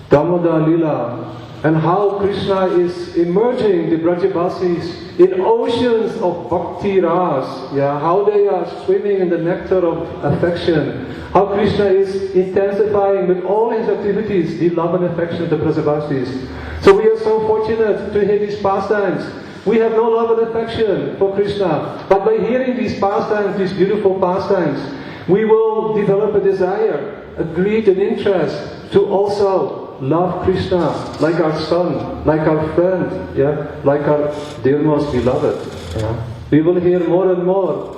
Damodar Lila, and how Krishna is immerging the Brajabasis in oceans of bhakti ras, how they are swimming in the nectar of affection, how Krishna is intensifying with all his activities the love and affection of the Brajabasis. So we are so fortunate to hear these pastimes. We have no love and affection for Krishna, but by hearing these pastimes, these beautiful pastimes, we will develop a desire, a greed and interest to also love Krishna like our son, like our friend, like our dear most beloved. We will hear more and more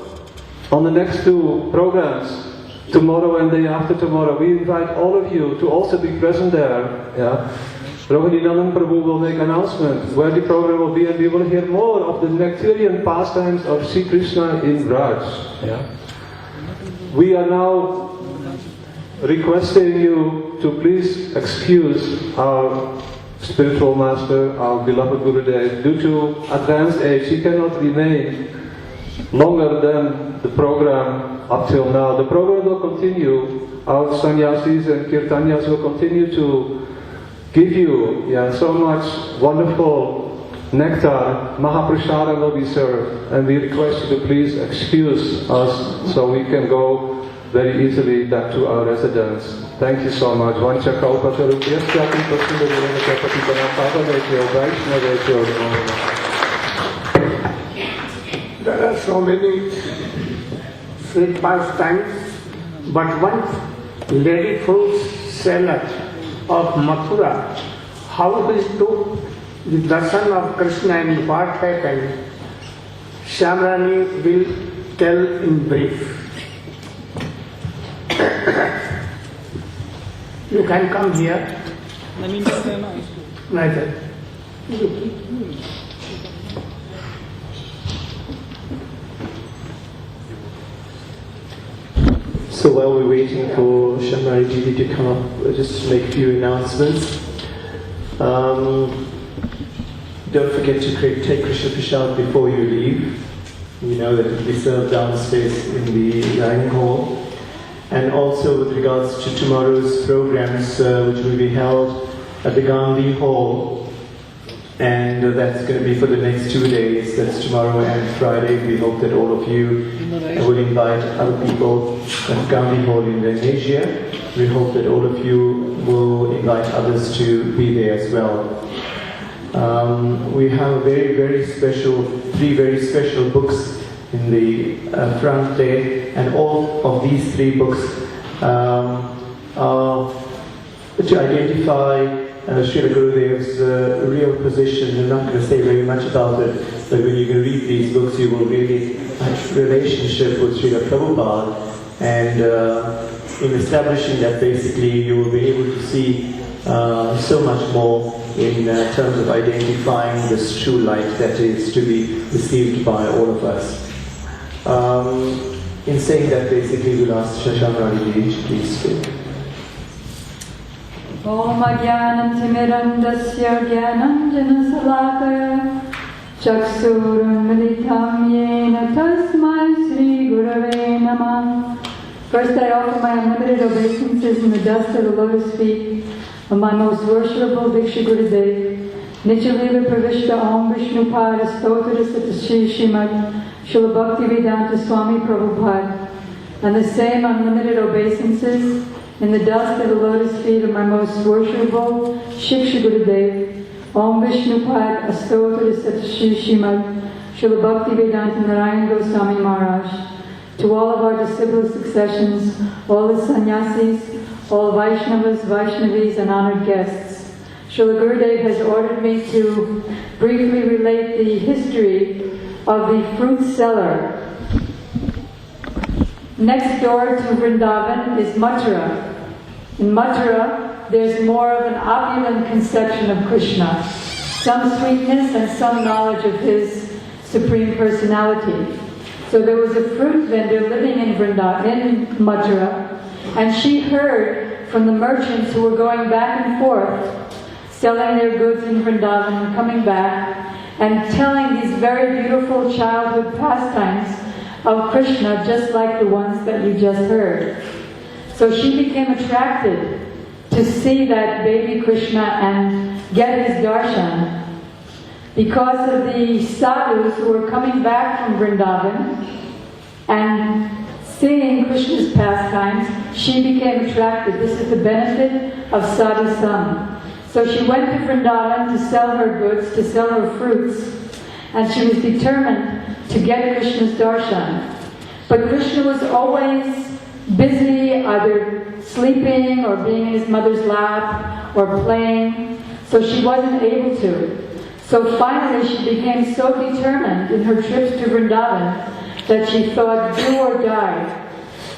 on the next 2 programs, tomorrow and day after tomorrow. We invite all of you to also be present there. Rohini Nandan Prabhu will make an announcement where the program will be, and we will hear more of the nectarian pastimes of Sri Krishna in Braj. We are now requesting you to please excuse our spiritual master, our beloved Gurudev. Due to advanced age, he cannot remain longer than the program up till now. The program will continue. Our sannyasis and kirtanyas will continue to give you so much wonderful nectar. Mahaprasada will be served, and we request you to please excuse us so we can go very easily back to our residence. Thank you so much. There are so many sweet pastimes, but one lady fruit seller of Mathura, how he took the darshan of Krishna and what happened, Shyamrani will tell in brief. You can come here. Neither. So while we're waiting for Shamari Didi to come up, I'll just make a few announcements. Don't forget to take Krishna Prasad before you leave. You know that it will be served downstairs in the dining hall. And also with regards to tomorrow's programs, which will be held at the Gandhi Hall, and that's going to be for the next 2 days. That's tomorrow and Friday. We hope that all of you will invite other people at Gandhi Hall in Indonesia. We hope that all of you will invite others to be there as well. We have three very special books in the front there, and all of these 3 books are to identify Srila Gurudev's real position. I'm not going to say very much about it, but when you can read these books, you will really have a relationship with Srila Prabhupada, and in establishing that, basically, you will be able to see so much more in terms of identifying this true light that is to be received by all of us. In saying that, basically, we'll ask Shashamrani please speak. Om Ajnanam Timirandasya Jnananjana Salakaya Chaksurunmilitam Yena Tasmai Sri Gurave Namah. First, I offer my unlimited obeisances in the dust of the lotus feet of my most worshipable Diksha Gurudev, Nityalila Pravishta Om Vishnupada Stotra Sri Srimad Srila Bhaktivedanta Swami Prabhupada, and the same unlimited obeisances in the dust of the lotus feet of my most worshipable Shiksha Gurudev, Om Vishnupad Astotra Sri Srimad Srila Bhaktivedanta Narayana Goswami Maharaj, to all of our disciple successions, all the sannyasis, all Vaishnavas, Vaishnavis, and honored guests. Srila Gurudev has ordered me to briefly relate the history of the fruit seller. Next door to Vrindavan is Mathura. In Mathura, there's more of an opulent conception of Krishna, some sweetness and some knowledge of his supreme personality. So there was a fruit vendor living in Mathura, and she heard from the merchants who were going back and forth, selling their goods in Vrindavan and coming back, and telling these very beautiful childhood pastimes of Krishna, just like the ones that you just heard. So she became attracted to see that baby Krishna and get his darshan. Because of the sadhus who were coming back from Vrindavan and seeing Krishna's pastimes, she became attracted. This is the benefit of sadhu sangha. So she went to Vrindavan to sell her goods, to sell her fruits, and she was determined to get Krishna's darshan. But Krishna was always busy, either sleeping or being in his mother's lap or playing, so she wasn't able to. So finally she became so determined in her trips to Vrindavan that she thought, do or die,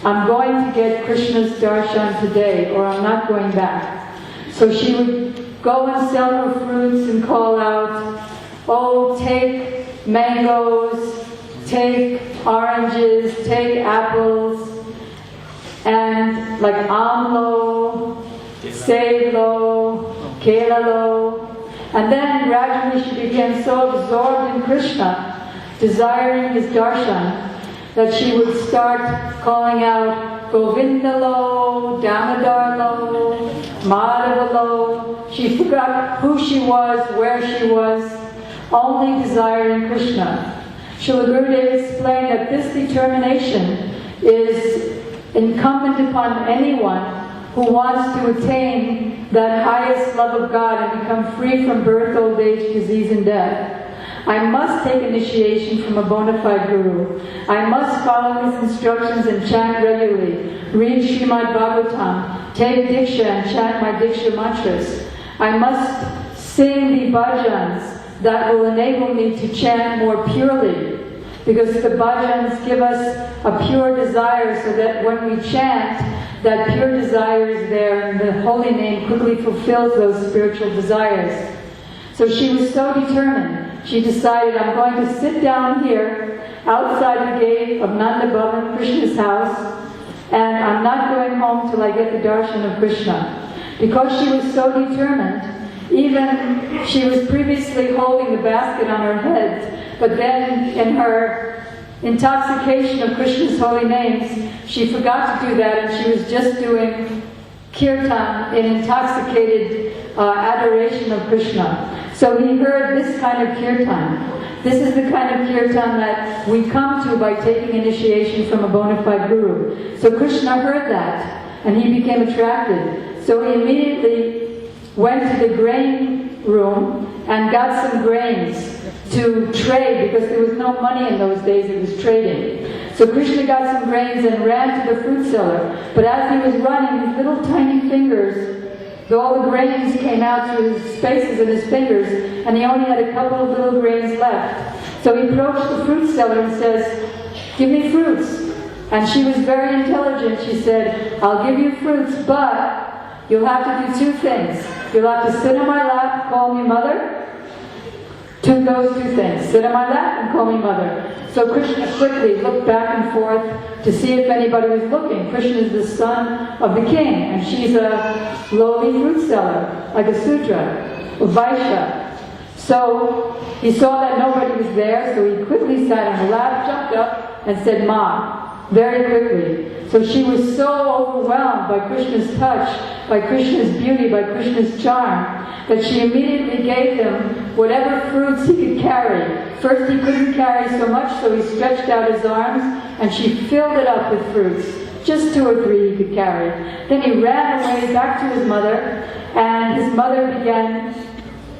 I'm going to get Krishna's darshan today or I'm not going back. So she would go and sell her fruits and call out, oh, take mangoes, take oranges, take apples, and like amlo, sevlo, kelalo. And then gradually she became so absorbed in Krishna, desiring his darshan, that she would start calling out Govindalo, Damodarlo, Madhavalo. She forgot who she was, where she was, only desiring Krishna. Srila Gurudev explained that this determination is incumbent upon anyone who wants to attain that highest love of God and become free from birth, old age, disease, and death. I must take initiation from a bona fide guru. I must follow his instructions and chant regularly, read Srimad Bhagavatam, take Diksha and chant my Diksha mantras. I must sing the bhajans that will enable me to chant more purely, because the bhajans give us a pure desire so that when we chant, that pure desire is there and the holy name quickly fulfills those spiritual desires. So she was so determined. She decided, I'm going to sit down here outside the gate of Nanda Bhavan, Krishna's house, and I'm not going home till I get the darshan of Krishna. Because she was so determined, even she was previously holding the basket on her head, but then in her intoxication of Krishna's holy names, she forgot to do that and she was just doing kirtan in intoxicated adoration of Krishna. So he heard this kind of kirtan. This is the kind of kirtan that we come to by taking initiation from a bona fide guru. So Krishna heard that, and he became attracted. So he immediately went to the grain room and got some grains to trade, because there was no money in those days, it was trading. So Krishna got some grains and ran to the fruit seller. But as he was running, his little tiny fingers, all the grains came out through his spaces in his fingers, and he only had a couple of little grains left. So he approached the fruit seller and says, "Give me fruits." And she was very intelligent. She said, "I'll give you fruits, but you'll have to do two things. You'll have to sit on my lap and call me mother." Those two things. Sit on my lap and call me mother. So Krishna quickly looked back and forth to see if anybody was looking. Krishna is the son of the king, and she's a lowly fruit seller, like a Sudra, a Vaishya. So he saw that nobody was there, so he quickly sat on the lap, jumped up, and said, "Ma," very quickly. So she was so overwhelmed by Krishna's touch, by Krishna's beauty, by Krishna's charm, that she immediately gave him whatever fruits he could carry. First he couldn't carry so much, so he stretched out his arms, and she filled it up with fruits. Just 2 or 3 he could carry. Then he ran away back to his mother, and his mother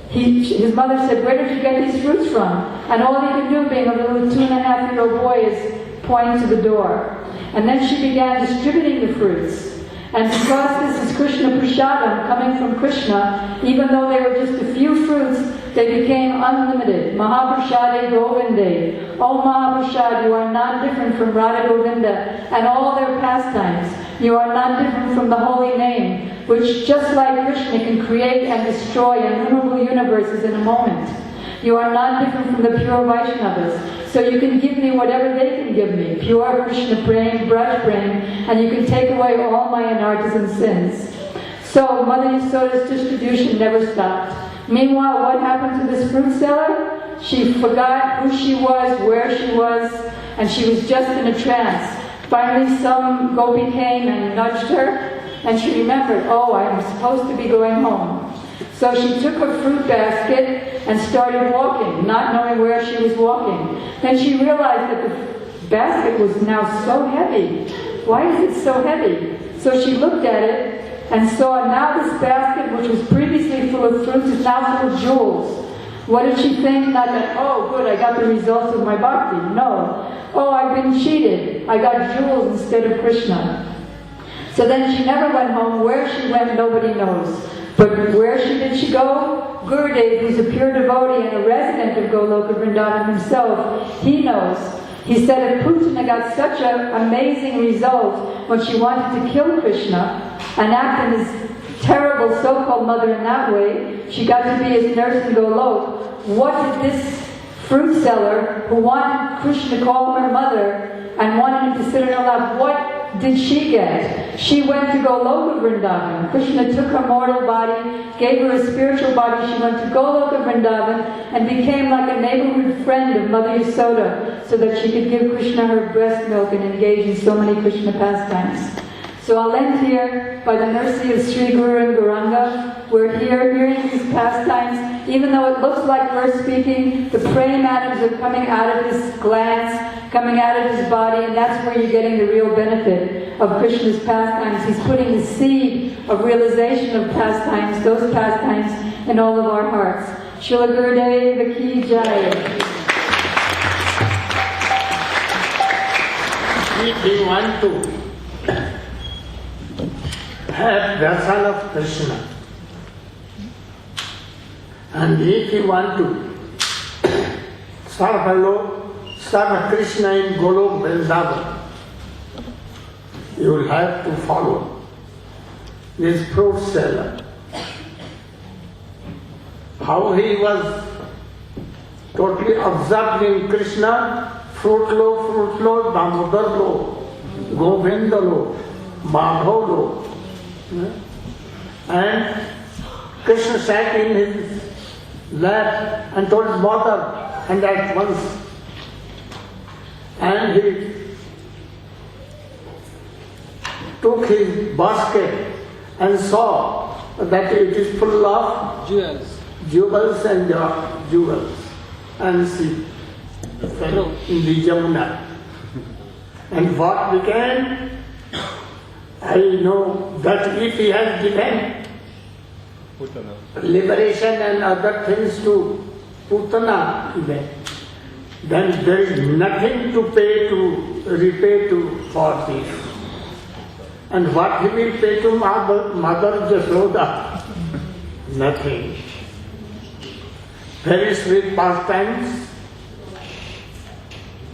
his mother said, "Where did you get these fruits from?" And all he could do, being a little 2.5-year-old boy, is point to the door. And then she began distributing the fruits. And because this is Krishna Prasadam coming from Krishna, even though they were just a few fruits, they became unlimited. Mahaprasade Govinde. Oh Mahaprasad, you are not different from Radha Govinda and all their pastimes. You are not different from the holy name, which just like Krishna can create and destroy innumerable universes in a moment. You are not different from the pure Vaishnavas. So you can give me whatever they can give me. Pure Krishna praying, Braj praying, and you can take away all my anarthas and sins. So Mother Yasoda's distribution never stopped. Meanwhile, what happened to this fruit seller? She forgot who she was, where she was, and she was just in a trance. Finally, some gopi came and nudged her, and she remembered, oh, I'm supposed to be going home. So she took her fruit basket and started walking, not knowing where she was walking. Then she realized that the basket was now so heavy. Why is it so heavy? So she looked at it and saw now this basket, which was previously full of fruits, is now full of jewels. What did she think? Not that, oh good, I got the results of my bhakti. No. Oh, I've been cheated. I got jewels instead of Krishna. So then she never went home. Where she went, nobody knows. But where did she go? Gurudev, who's a pure devotee and a resident of Goloka Vrindavan himself, he knows. He said if Putana got such an amazing result when she wanted to kill Krishna and act in his terrible so-called mother in that way, she got to be his nurse in Golok. What did this fruit seller who wanted Krishna to call her mother and wanted him to sit in her lap, what did she get? She went to Goloka Vrindavan. Krishna took her mortal body, gave her a spiritual body. She went to Goloka Vrindavan and became like a neighborhood friend of Mother Yasoda so that she could give Krishna her breast milk and engage in so many Krishna pastimes. So I'll end here by the mercy of Sri Guru and Gauranga. We're here hearing these pastimes. Even though it looks like we're speaking, the praying atoms are coming out of his glands, coming out of his body, and that's where you're getting the real benefit of Krishna's pastimes. He's putting the seed of realization of pastimes, those pastimes, in all of our hearts. Srila Gurudev Ki Jai. If you want to have darshan of Krishna, and if you want to serve Krishna in Golok Vrindavan, you will have to follow this fruit seller. How he was totally absorbed in Krishna, fruit lo, Damodar lo, Govinda lo, Madhav lo. And Krishna sat in his lap and told his mother, and at once. And he took his basket and saw that it is full of jewels and jewels and sea in the Jamuna. And what became? I know that if he has given liberation and other things to Putana even, then there is nothing to repay for this. And what he will pay to Mother Jashoda? Nothing. Very sweet pastimes.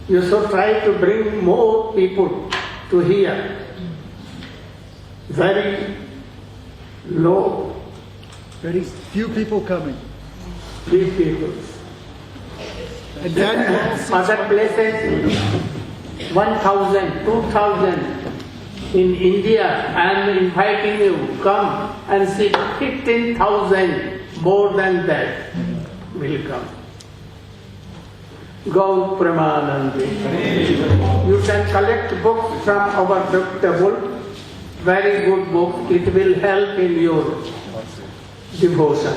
You should try to bring more people to hear. Very low. Very few people coming. Few people. And then Other places, 1,000, 2,000. In India, I am inviting you, come and see 15,000, more than that will come. Gaur Pramanandi. You can collect books from our book table, very good book, it will help in your devotion.